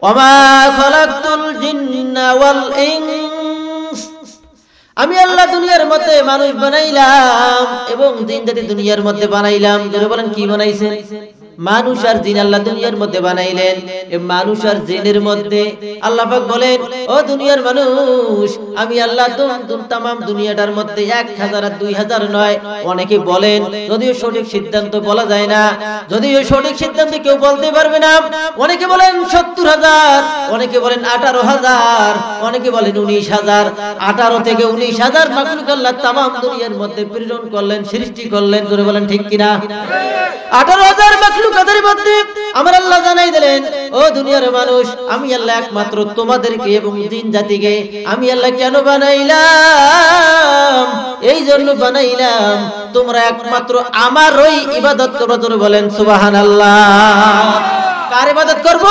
ওমা খালাকতুল জিন্না ওয়াল ইনস, আমি আল্লাহ দুনিয়ার মধ্যে মানুষ বানাইলাম এবং জিন জাতি দুনিয়ার মধ্যে বানাইলাম। যারা বলেন কি বানাইছেন? মানুষ আর জিন আল্লাহ দুনিয়ার মধ্যে বানাইলেন। এই মানুষ আর জিনের মধ্যে আল্লাহ পাক বলেন, ও দুনিয়ার মানুষ, আমি আল্লাহ তামাম দুনিয়াটার মধ্যে 1000 আর 2000 নয়, অনেকে বলেন, যদিও সঠিক সিদ্ধান্ত বলা যায় না, যদিও সঠিক সিদ্ধান্ত কেউ বলতে পারবে না। অনেকে বলেন 70000, অনেকে বলেন 18000, অনেকে বলেন 19000। 18 থেকে 19000 মাখলুক আল্লাহ তামাম দুনিয়ার মধ্যে প্রেরণ করলেন, সৃষ্টি করলেন। জোরে বলেন ঠিক কিনা? 18000 মাখলুকাতের মধ্যে আমার আল্লাহ জানাই দিলেন, ও দুনিয়ার মানুষ, আমি আল্লাহ একমাত্র তোমাদেরকে এবং জিন জাতিকে আমি আল্লাহ কেন বানাইলাম? এই জন্য বানাইলাম তোমরা একমাত্র আমারই ইবাদত করবে। জোরে বলেন সুবহানাল্লাহ। কার ইবাদত করব?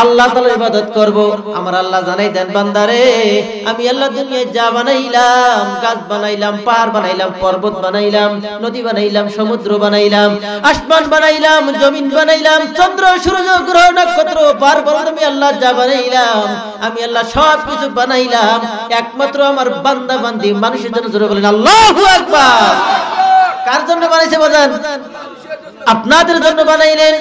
আল্লাহ তাআলার ইবাদত করব। আমার আল্লাহ জানাই দেন, বান্দারে, আমি আল্লাহ দুনিয়ায় যা বানাইলাম, গাছ বানাইলাম, পাহাড় বানাইলাম, পর্বত বানাইলাম, নদী বানাইলাম, সমুদ্র বানাইলাম, আসমান বানাইলাম, জমিন বানাইলাম, চন্দ্র সূর্য গ্রহ নক্ষত্র পার্বত, আমি আল্লাহ যা বানাইলাম, আমি আল্লাহ সব কিছু বানাইলাম একমাত্র আমার বান্দা বান্দি মানুষের জন্য। জোরে বলেন আল্লাহু আকবার। কার জন্য বানাইছে বাজান? আপনাদের জন্য বানাইলেন।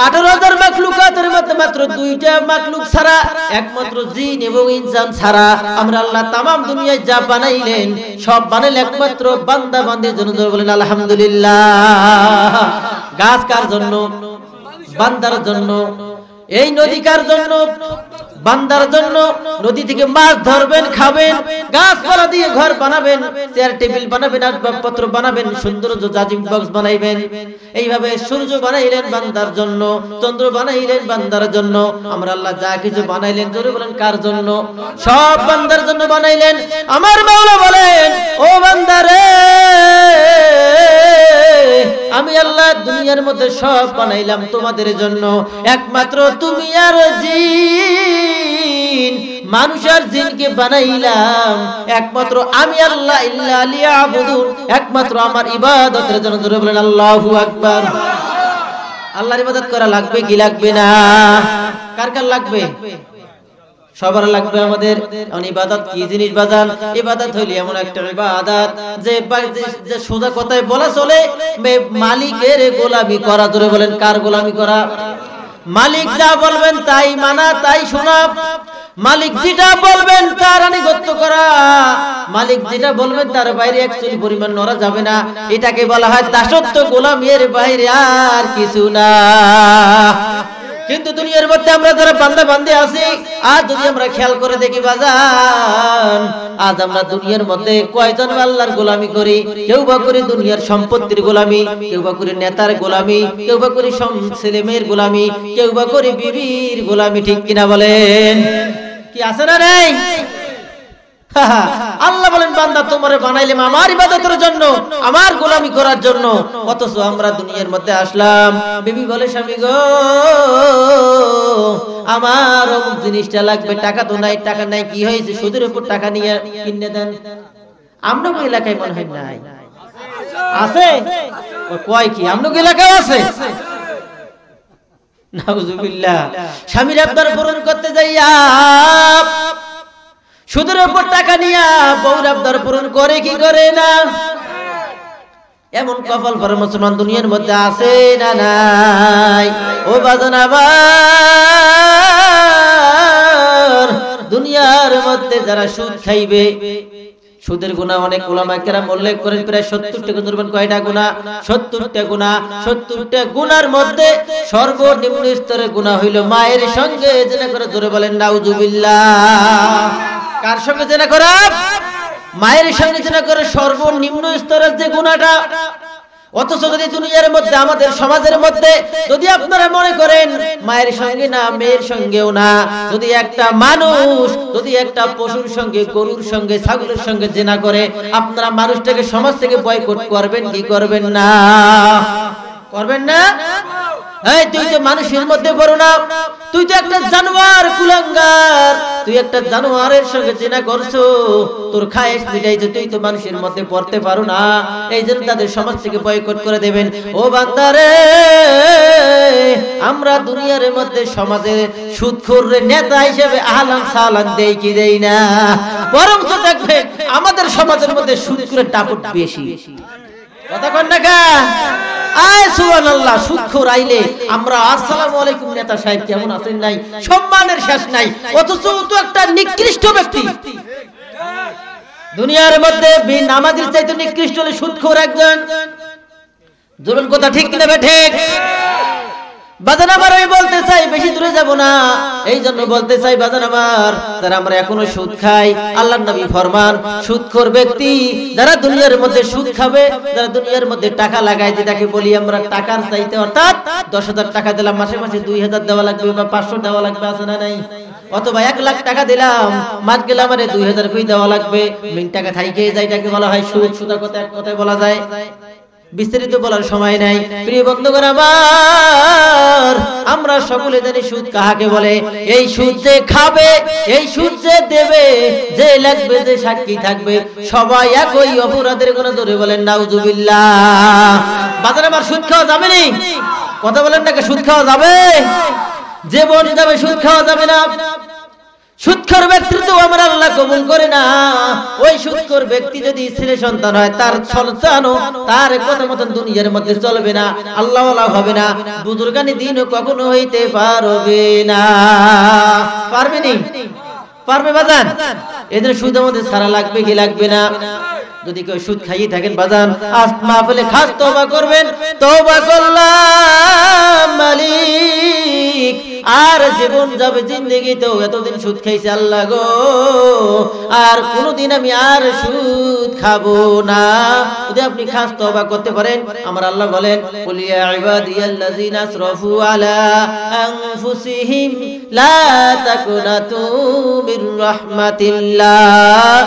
18000 মাখলুকাতের মধ্যে মাত্র 2টা মাখলুক ছাড়া, একমাত্র জিন এবং ইনসান ছাড়া আমরা আল্লাহ তামাম দুনিয়ায় যা বানাইলেন সব বানাইলেন একমাত্র বান্দা বান্দির জন্য। বলেন আলহামদুলিল্লাহ। গাছ কার জন্য? বান্দার জন্য। এই নদী কার জন্য? বান্দার জন্য। নদী থেকে মাছ ধরবেন, খাবেন, গাছপালা দিয়ে ঘর বানাবেন, চেয়ার টেবিল বানাবেন, আসবাবপত্র বানাবেন, সুন্দর জাজিম বক্স বানাইবেন। এইভাবে সূর্য বানাইলেন বান্দার জন্য, চন্দ্র বানাইলেন বান্দার জন্য। আমরা আল্লাহ যা কিছু বানাইলেন, জোরে বলেন কার জন্য? সব বান্দার জন্য বানাইলেন। আমার মাওলা বলেন, ও বান্দারে, আমি আল্লাহ দুনিয়ার মধ্যে সব বানাইলাম তোমাদের জন্য, একমাত্র তুমি আর জিন, মানুষ আর জিনকে বানাইলাম একমাত্র আমি আল্লাহ, ইল্লা লিয়াবুদুন, একমাত্র আমার ইবাদতের জন্য। জোরে বলেন আল্লাহু আকবার। আল্লাহর ইবাদত করা লাগবে কি লাগবে না? কার কার লাগবে? সবার লাগবে আমাদের। ইবাদত কি জিনিস বাজান? ইবাদত হইল এমন একটা ইবাদত যে সোজা কথায় বলা চলে মালিকের গোলামি করা। জোরে বলেন কার গোলামি করা? মালিক যা বলবেন তাই মানা, তাই শোনা। মালিক যেটা বলবেন তার আনুগত্য করা। মালিক যেটা বলবেন তার বাইরে এক চুল পরিমাণ নড়া যাবে না। এটাকে বলা হয় দাসত্ব, গোলামির বাইরে আর কিছু না। কিন্তু দুনিয়ার মধ্যে আমরা যারা বান্দা বান্দি আছি, আজ যদি আমরা খেয়াল করে দেখি বাজান, আজ আমরা দুনিয়ার মধ্যে কয়জন আল্লাহর গোলামি করি? কেউ বা করি দুনিয়ার সম্পত্তির গোলামি, কেউ বা করি নেতার গোলামি, কেউ বা করি ছেলে মেয়ের গোলামি, কেউ বা করি বিবির গোলামি। ঠিক কিনা বলেন? কি আছে না নেই? আল্লাহ বলেন, বান্দা তোমারে বানাইলাম আমার ইবাদতের জন্য, আমার গোলামি করার জন্য। অথচ আমরা দুনিয়ার মধ্যে আসলাম, বিবি বলে স্বামী গো আমার অমুক জিনিসটা লাগবে, টাকা তো নাই। টাকা নাই, কি হয়েছে? সুদের উপর টাকা নিয়ে কিনে দেন। আমরা এলাকায় মনে হয় নাই, আছে? কয় কি আমরা এলাকায় আছে? নাউজুবিল্লাহ। স্বামীর আবদার পূরণ করতে যাইয়া সুদের উপর টাকা নিয়া বউর আবদার পূরণ করে কি করে না? এমন কপাল ভরা মুসলমান দুনিয়ার মধ্যে আছে না নাই? ও বাজান আমার, দুনিয়ার মধ্যে যারা সুদ খাইবে, সুদের গুনাহ অনেক উলামায়ে কেরাম উল্লেখ করেন, প্রায় 70টা গুণ। ধরবেন কয়টা গুনাহ? 70টা গুনাহ। 70টা গুনার মধ্যে সর্বনিম্ন স্তরের গুনাহ হইল মায়ের সঙ্গে জিনা করে। জোরে বলেন নাউজুবিল্লাহ। কার সঙ্গে জিনা করা? মায়ের সঙ্গে জিনা করে সর্বনিম্ন স্তরের যে গুনাহটা। অথচ যদি দুনিয়ার মধ্যে, আমাদের সমাজের মধ্যে যদি আপনারা মনে করেন মায়ের সঙ্গে না, মেয়ের সঙ্গেও না, যদি একটা মানুষ যদি একটা পশুর সঙ্গে, গরুর সঙ্গে, ছাগলের সঙ্গে জিনা করে, আপনারা মানুষটাকে সমাজ থেকে বয়কট করবেন কি করবেন না? করবেন না? এই তুই তো মানুষের মধ্যে পড়ো না, তুই তো একটা জানোয়ার, কুলাঙ্গার, তুই একটা জানোয়ারের সঙ্গে জিনা করছো, তোর খায়েশ মিটাইছো, তুই তো মানুষের মধ্যে পড়তে পারো না, এই জন্য তাদের সমাজ থেকে বয়কট করে দেবেন। ও বান্দারে, আমরা দুনিয়ার মধ্যে সমাজের সুদখোর নেতা হিসেবে আহলান সাহলান দেই কি দেই না? বরং তো দেখবেন আমাদের সমাজের মধ্যে সুদখোরের দাপট বেশি। কথা কন না কা? আয় সুবহানাল্লাহ, সুদখোর আইলে আমরা আসসালামু আলাইকুম নেতা সাহেব কেমন আছেন নাই, সম্মানের শেষ নাই, অথচ তো একটা নিকৃষ্ট ব্যক্তি। দুনিয়ার মধ্যে নামাজের চাইতে নিকৃষ্ট হলে সুদখোর একজন। জোরন কথা ঠিক কিনা ঠিক? বাজান আমার আমি বলতে চাই, বেশি দূরে যাব না, এই জন্য বলতে চাই বাজান আমার, যারা আমরা এখনো সুদ খাই, আল্লাহর নবী ফরমান সুদখোর ব্যক্তি যারা দুনিয়ার মধ্যে সুদ খাবে, যারা দুনিয়ার মধ্যে টাকা লাগায়, যেটাকে বলি আমরা টাকার চাইতে, অর্থাৎ 10,000 টাকা দিলাম, মাসে মাসে 2,000 দেওয়া লাগবে বা 500 দেওয়া লাগবে, আছে না নাই? অথবা 1 লাখ টাকা দিলাম, মাস গেলে আমারে 2,000 কই দেওয়া লাগবে, মেন টাকা থাইকে যাইটাকে বলা হয় সুদ। সুদা কথা এক কথায় বলা যায়, বিস্তারিত বলার সময় নাই। প্রিয় বন্ধুগণ আমার, আমরা সকলে জানি সুদ কাহাকে বলে। এই সুদ যে খাবে, এই সুদ যে দেবে, যে লাগবে, যে সাক্ষী থাকবে, সবাই একই অপরাধের গুনাহ ধরে বলেন নাউজুবিল্লাহ। বাজার আমার সুদ খাওয়া যাবে না? কথা বলেন না, সুদ খাওয়া যাবে? জীবন যাবে, সুদ খাওয়া যাবে না। সুদখোর ব্যক্তির তো আমার আল্লাহ কবুল করে না। ওই সুদখোর ব্যক্তি যদি ছেলে সন্তান হয়, তার সন্তানও তার কথা মতন দুনিয়ার মধ্যে চলবে না, আল্লাহ ওয়ালা হবে না, বুজুর্গানি দিনও কখনো হইতে পারবে না। পারবে নি? পারবে বাজান? এদের সুদের মধ্যে ছাড়া লাগবে কি লাগবে না? যদি কেউ সুদ খাইয়ে থাকেন বাজান, আজ মাহফিলে খাস তওবা করবেন। তওবা করলাম মালিক, আর জীবন যাবে জিন্দেগিতেও এতদিন সুদ খাইছে আল্লাহ গো, আর কোনদিন আমি আর সুদ খাবো না। যদি আপনি খাস তওবা করতে পারেন, আমার আল্লাহ বলেন কুল ইয়া ইবাদিয়াল্লাযিনা আসরাফু আলা আনফুসিহিম লা তাকুনাতু মির রাহমাতিল্লাহ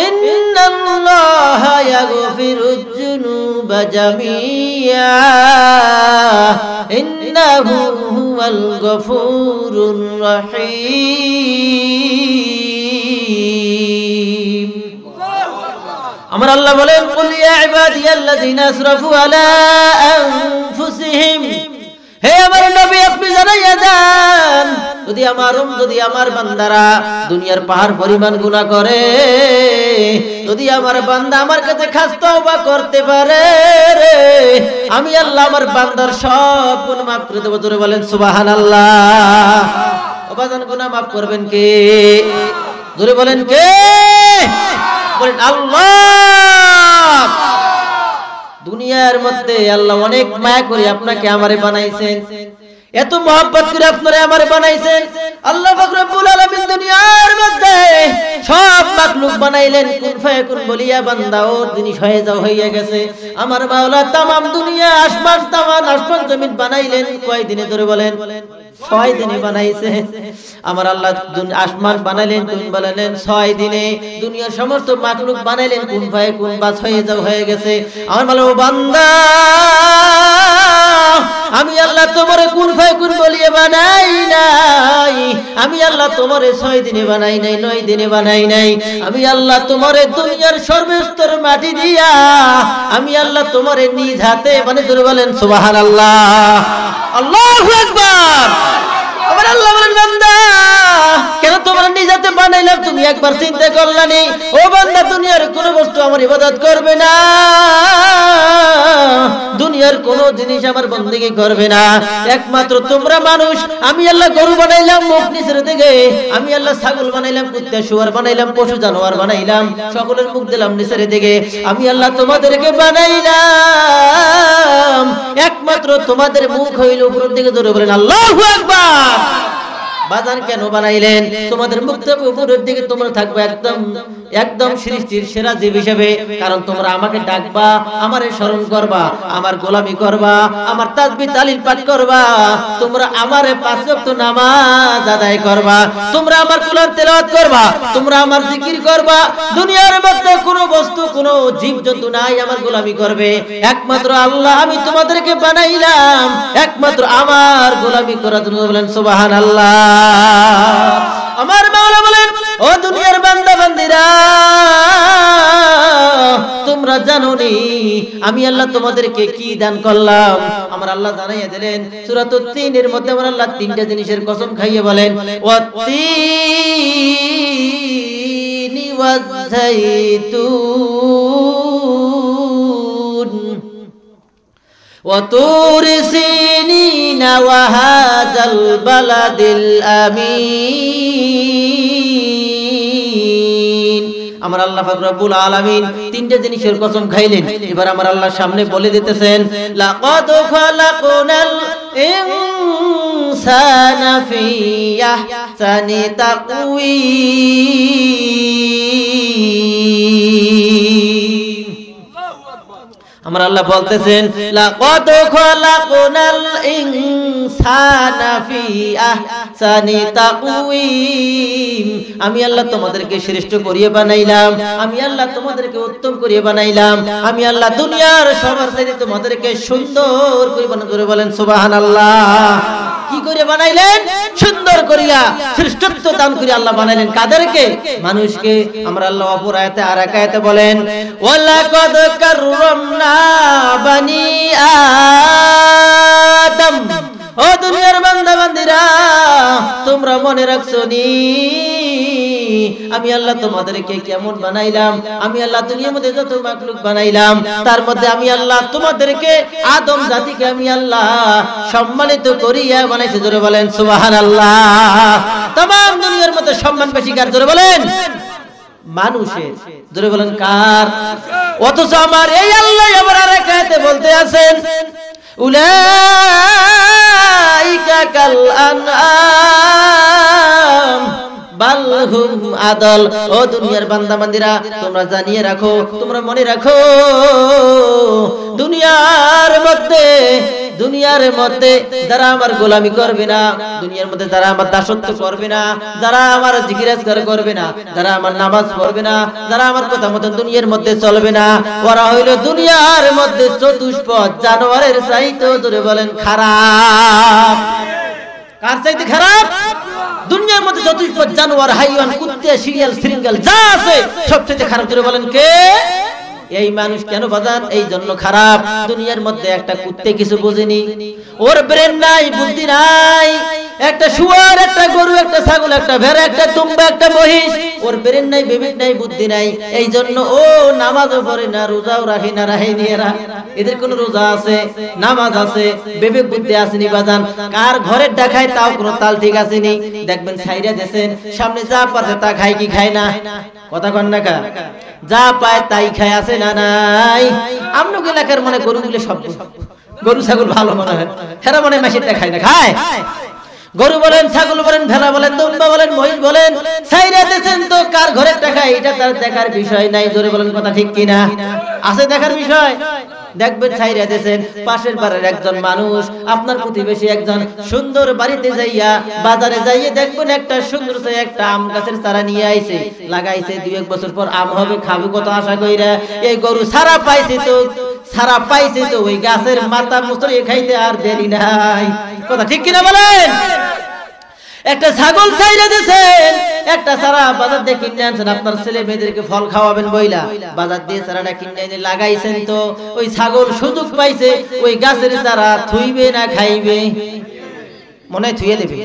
ইন্নাল্লাহা ইয়াগফিরুজ যুনুবা জামিআ ইন্নাহু হুয়াল গফুরুর রহিম। আমার আল্লাহ বলেন কুল ইয়া ইবাদিয়াল্লাযিনা আসরাফু আলা আনফুসিহিম, হে আমার নবী আপনি জানাইয়া দেন, যদি আমার বান্দারা দুনিয়ার পাহাড় পরিমাণ গুনাহ করে, যদি আমার বান্দা আমার কাছে খাস তওবা করতে পারে, আমি আল্লাহ আমার বান্দার সব গুনাহ মাফ করে দেব। জোরে বলেন সুবহানাল্লাহ। ও বাজান, গুনাহ মাফ করবেন কে? জোরে বলেন কে? বলেন আল্লাহ। দুনিয়ার মধ্যে আল্লাহ অনেক মায়া করে আপনাকে আমারে বানাইছেন, এত মহব্বত করে আপনারে আমারে বানাইছেন। আল্লাহ পাক রব্বুল আলামিন দুনিয়ার মধ্যে সব মাখলুক বানাইলেন, কুন ফায়াকুন বলিয়া বান্দা ও জিনিস হয়ে যাও হইয়া গেছে। আমার মাওলা তামাম দুনিয়া আসমান জমিন বানাইলেন কয় দিনে? ধরে বলেন 6 দিনে বানাইছে। আমার আল্লাহ আসমান বানাইলেন, তুমি বানাইলেন 6 দিনে। দুনিয়ার সমস্ত মাখলুক বানাইলেন কুন ফায়াকুন, বাস হয়ে যাও হয়ে গেছে। আমার মাওলা ও বান্দা, আমি আল্লাহ তোমারে কুন ফায়াকুন বলিয়ে বানাই নাই, আমি আল্লাহ তোমারে 6 দিনে বানাই নাই, 9 দিনে বানাই নাই। আমি আল্লাহ তোমারে দুনিয়ার সর্বস্তর মাটি দিয়া আমি আল্লাহ তোমারে নিজ হাতে মানে ধরে বলেন সুবহানাল্লাহ, আল্লাহু আকবার। আমার আল্লাহ বলেন বান্দা, কেন তোমার নিজ হাতে বানাইলাম তুমি একবার চিন্তা করলানি? ও বান্দা, দুনিয়ার কোন বস্তু আমার ইবাদত করবে না, দুনিয়ার কোন জিনিস আমার বন্দেগী করবে না, একমাত্র তোমরা মানুষ। আমি আল্লাহ গরু বানাইলাম মুখ নিচের দিকে, আমি আল্লাহ ছাগল বানাইলাম, কুত্তা শুয়ার বানাইলাম, পশু জানোয়ার বানাইলাম, সকলের মুখ দিলাম নিচের দিকে। আমি আল্লাহ তোমাদেরকে বানাইলাম, একমাত্র তোমাদের মুখ হইল উপরের দিকে। জোরে বলেন আল্লাহু আকবার। বাজান কেন বানাইলেন? তোমাদের মুখ থাকবে উপরের দিকে, তোমরা থাকবে একদম সৃষ্টির সেরা জীব হিসেবে। কারণ তোমরা আমাকে ডাকবা, আমারে স্মরণ করবা, আমার গোলামি করবা, আমার তাসবিহ তাহলিল পাঠ করবা, তোমরা আমারে 5 ওয়াক্ত নামাজ আদায় করবা, তোমরা আমার কোরআন তেলাওয়াত করবা, তোমরা আমার জিকির করবা। দুনিয়ার মধ্যে কোনো বস্তু, কোনো জীবজন্তু নাই আমার গোলামি করবে, একমাত্র আল্লাহ। আমি তোমাদেরকে বানাইলাম একমাত্র আমার গোলামি করার জন্য। বলেন সুবহানাল্লাহ। আমার মাওলা বলেন ও দুনিয়ার বান্দা বান্দিরা, তোমরা জানো নি আমি আল্লাহ তোমাদেরকে কি দান করলাম? আমার আল্লাহ জানাইয়া দিলেন সূরাতুত তিনের মধ্যে আমার আল্লাহ তিনটা জিনিসের কসম খাইয়ে বলেন, ওয়াত-তিনি ওয়াজ-যাইতুন ওয়া তুরি সিনিনা ওয়া হাযাল বালাদিল আমিন। আমার আল্লাহ পাক রব্বুল আলামিন তিনটা জিনিসের কসম খাইলেন। এবার আমার আল্লাহ সামনে বলে দিতেছেন, লাকাদ খালাকনাল ইনসানা ফি আহসানি তাকওয়িম। আমার আল্লাহ বলতেছেন, লাকাদ খালাকনাল ইনসানা ফি আহসানি তাকওয়িম। আমি আল্লাহ তোমাদেরকে শ্রেষ্ঠ করিয়ে বানাইলাম, আমি আল্লাহ তোমাদেরকে উত্তম করিয়ে বানাইলাম, আমি আল্লাহ দুনিয়ার সবার চাইতে তোমাদেরকে সুন্দর করে বানাই। বলেন সুবহানাল্লাহ। কি করে বানাইলেন? সুন্দর করিয়া, শ্রেষ্ঠত্ব দান করে আল্লাহ বানাইলেন। কাদেরকে? মানুষকে। আমরা আল্লাহ অপর আয়াতে আর এক আয়াতে বলেন, ওয়ালাকাদ কাররামনা বানি আদম। ও দুনিয়ার বান্দা বান্দিরা, তোমরা মনে রাখছো নি আমি আল্লাহ তোমাদেরকে কেমন বানাইলাম? আমি আল্লাহ দুনিয়ার মধ্যে যত মাখলুক বানাইলাম তার মধ্যে আমি আল্লাহ তোমাদেরকে, আদম জাতিকে আমি আল্লাহ সম্মানিত করিয়া বানাইছি। জোরে বলেন সুবহানাল্লাহ। तमाम দুনিয়ার মধ্যে সম্মান বেশি কার? জোরে বলেন মানুষের। জোরে বলেন কার? অথচ আমার এই আল্লাহ আবার আরেক আয়াতে বলতে আছেন, উলাইকা কাল আনআম বাল হুম আদল। ও দুনিয়ার বান্দা বান্দিরা, তোমরা জানিয়ে রাখো, তোমরা মনে রাখো, দুনিয়ার মধ্যে যারা আমার গোলামি করবে না, দুনিয়ার মধ্যে যারা আমার দাসত্ব করবে না, যারা আমার জিকির আজকার করবে না, যারা আমার নামাজ পড়বে না, যারা আমার কথা মতো দুনিয়ার মধ্যে চলবে না, ওরা হইল দুনিয়ার মধ্যে চতুষ্পদ জানোয়ারের চাইতে। জোরে বলেন খারাপ। কার চাইতে খারাপ? দুনিয়ার মধ্যে চতুষ্পদ জানোয়ার, হাইওয়ান, কুত্তে, শিয়াল, শৃঙ্গাল যা আছে সবচেয়ে খারাপ। জোরে বলেন কে? এই মানুষ। কেন বাজান? এই জন্য খারাপ। দুনিয়ার মধ্যে একটা কুত্তে কিছু বোঝেনি, ওর ব্রেন নাই, বুদ্ধি নাই। একটা শুয়োর, একটা গরু, একটা ছাগল, একটা ভেড়া, একটা দুম্বা, একটা মহিষ, ওর ব্রেন নাই, বিবেক নাই, বুদ্ধি নাই। এই জন্য ও নামাজও পড়ে না, রোজাও রাখে না। এদের কোন রোজা আছে, নামাজ আছে, বিবেক বুদ্ধি আসেনি বাজান। কার ঘরের ডাকায় তাও কোনো তাল ঠিক আসেনি। দেখবেন ছাইরা দেন, সামনে যা পাচ্ছে তা খায় কি খায় না? কথা কন না কা? যা পায় তাই খায়, আছে না নাই? আমনুক এলাকার মনে গরুগুলো সব, গরু ছাগল ভালো মনে হয়, হেরা মনে মাসিরটা খায় না? খায়। গরু বলেন, ছাগল বলেন, ভেড়া বলেন, দুম্বা বলেন, মহিষ বলেন, ছাইরা দেন তো কার ঘরের টাকা এটা তার দেখার বিষয় নাই। জোরে বলেন কথা ঠিক কিনা? আছে দেখার বিষয়? দেখবেন ছাইরা দেন পাশের বাড়ির একজন মানুষ, আপনার প্রতিবেশী একজন সুন্দর বাড়িতে যাইয়া, বাজারে যাইয়ে দেখবেন একটা সুন্দর একটা আম গাছের চারা নিয়ে আইছে, লাগাইছে। 2-1 বছর পর আম হবে, খাবে কত আশা কইরা। এই গরু ছাড়া পাইছে তো ওই গাছের মাথা মুচড়িয়ে খাইতে আর দেরি নাই। কথা ঠিক কিনা বলেন? একটা ছাগল ছাইরা দিয়েছেন, একটা চারা বাজার দিয়ে কিনে আনছেন, আপনার ছেলে মেয়েদেরকে ফল খাওয়াবেন বইলা বাজার দিয়ে চারাটা কিনে এনে লাগাইছেন, তো ওই ছাগল সুযোগ পাইছে, ওই গাছের চারা থুইবে না খাইবে? মনে হয় থুইয়ে দেবে।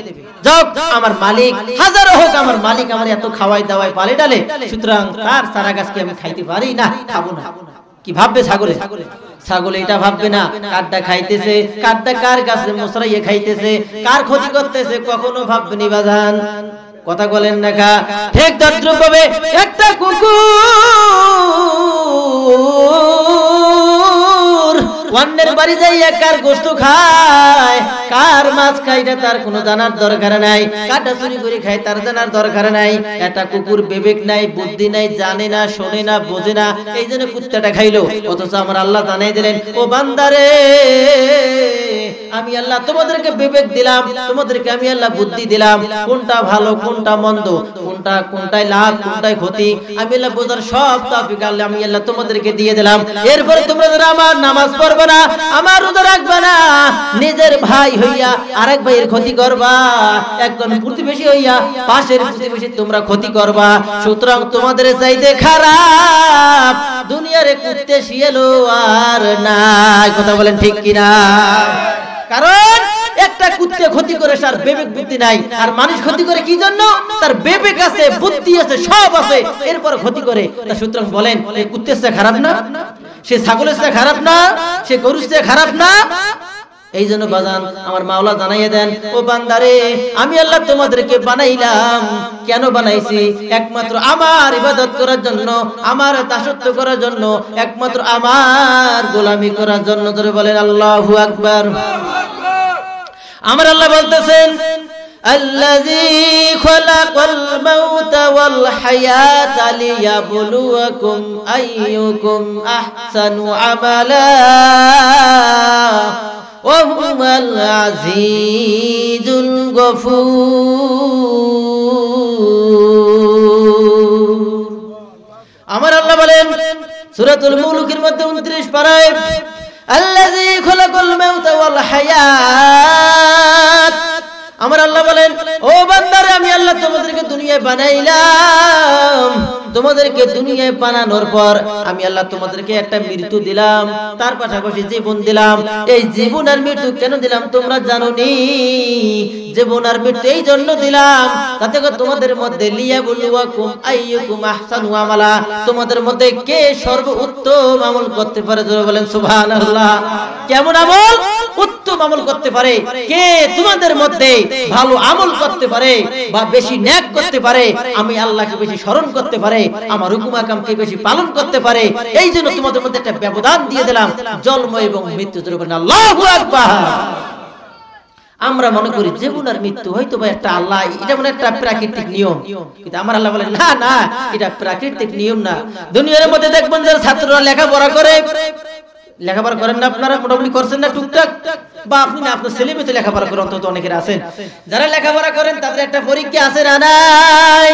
যাক, আমার মালিক হাজারো হোক, আমার মালিক আমার এত খাওয়াই দাওয়াই পালে ডালে, সুতরাং তার চারা গাছকে আমি খাইতে পারি না, খাবো না। কি ভাববে ছাগলে? ছাগলে এটা ভাববে না কারটা খাইতেছে, কারটা কার গাছে মশরাইয়ে খাইতেছে, কার ক্ষতি করতেছে, কখনো ভাববে নি বাজান। কথা বলেন না কা? ঠিক তদ্রুপ ভাবে একটা কুকুর অন্যের বাড়ি যাইয়া কার গোশত খায়, কার মাছ খায় না তার কোনো জানার দরকার নাই, কাটা চুরি করে খায় তার জানার দরকার নাই। একটা কুকুর বিবেক নাই, বুদ্ধি নাই, জানে না, শোনে না, বোঝে না, এই জন্য কুত্তাটা খাইলো। অথচ আমার আল্লাহ জানাই দিলেন, ও বান্দারে, আমি আল্লাহ তোমাদেরকে বিবেক দিলাম, তোমাদেরকে আমি আল্লাহ বুদ্ধি দিলাম, কোনটা ভালো কোনটা মন্দ, কোনটায় লাভ কোনটায় ক্ষতি, আমি আল্লাহ বোঝার সব তৌফিক আল্লাহ আমি আল্লাহ তোমাদেরকে দিয়ে দিলাম। এরপরে তোমরা যারা আমার নামাজ পড়বা, দিবা না, আমার রোজা রাখবা না, নিজের ভাই হইয়া আরেক ভাইয়ের ক্ষতি করবা, একজন প্রতিবেশী হইয়া পাশের প্রতিবেশী তোমরা ক্ষতি করবা। সুতরাং তোমাদের চাইতে খারাপ দুনিয়ারে কুত্তে শিয়ালো আর নাই। কথা বলেন ঠিক কিনা? কারণ একটা কুত্তে ক্ষতি করে তার বিবেক বুদ্ধি নাই, আর মানুষ ক্ষতি করে কি জন্য? তার বিবেক আছে, বুদ্ধি আছে, সব আছে, এরপর ক্ষতি করে। সুতরাং বলেন এই কুত্তের চেয়ে খারাপ না? সে ছাগলের চেয়ে খারাপ না? সে গরুর চেয়ে খারাপ না? এই জন্য বাজান আমার মাওলা জানাইয়ে দেন, ও বান্দারে আমি আল্লাহ তোমাদেরকে বানাইলাম। কেন বানাইছি? একমাত্র আমার ইবাদত করার জন্য, আমার দাসত্ব করার জন্য, একমাত্র আমার গোলামি করার জন্য। ধরে বলেন আল্লাহু আকবার। আমার আল্লাহ বলতেছেন আল্লাযী খালাকাল মাউতা ওয়াল হায়াতা লিয়াবলুয়াকুম আইয়ুকুম আহসানু আমালা ওয়া হুয়াল আজিজুল গফুর। আমার আল্লাহ বলেন সূরাতুল মুলুকের মধ্যে 29 পারায় আল্লাযী খালাকাল মাউতা ওয়াল হায়াত। আমার আল্লাহ বলেন ও বান্দারে আমি আল্লাহ তোমাদেরকে দুনিয়ায় বানাইলাম। তোমাদেরকে দুনিয়ায় বানানোর পর আমি আল্লাহ তোমাদেরকে একটা মৃত্যু দিলাম, তার পাশাপাশি জীবন দিলাম। এই জীবন আর মৃত্যু কেন দিলাম তোমরা জানো নি? জীবন আর মৃত্যু এই জন্য দিলাম যাতে তোমাদের মধ্যে লিয়াবলুয়াকুম আইয়ুকুম আহসানু আমালা, তোমাদের মধ্যে কে সর্বোত্তম আমল করতে পারে। জোরে বলেন সুবহানাল্লাহ। কেমন আমল? উত্তম আমল করতে পারে। কে তোমাদের মধ্যে ভালো আমল করতে পারে বা বেশি নেক করতে পারে, আমি আল্লাহকে বেশি স্মরণ করতে পারে, আমার হুকুম আহকামকে বেশি পালন করতে পারে। এই জন্য তোমাদের মধ্যে একটা ব্যবধান দিয়ে দিলাম, জন্ম এবং মৃত্যু। জোরে বলেন আল্লাহু আকবার। আমরা মনে করি জীবন আর মৃত্যু হয়তো বা একটা আল্লাহ, এটা মানে একটা প্রাকৃতিক নিয়ম, কিন্তু আমার আল্লাহ বলেন না না, এটা প্রাকৃতিক নিয়ম না। দুনিয়ার মধ্যে দেখবেন যে ছাত্ররা লেখাপড়া করে, লেখাপড়া করেন না আপনারা? মোটামুটি করছেন না টুকটাক? বা আপনি না আপনার ছেলে মেয়ে লেখাপড়া করেন, অন্তত অনেকের আছেন যারা লেখাপড়া করেন, তাদের একটা পরীক্ষা আছে না নাই?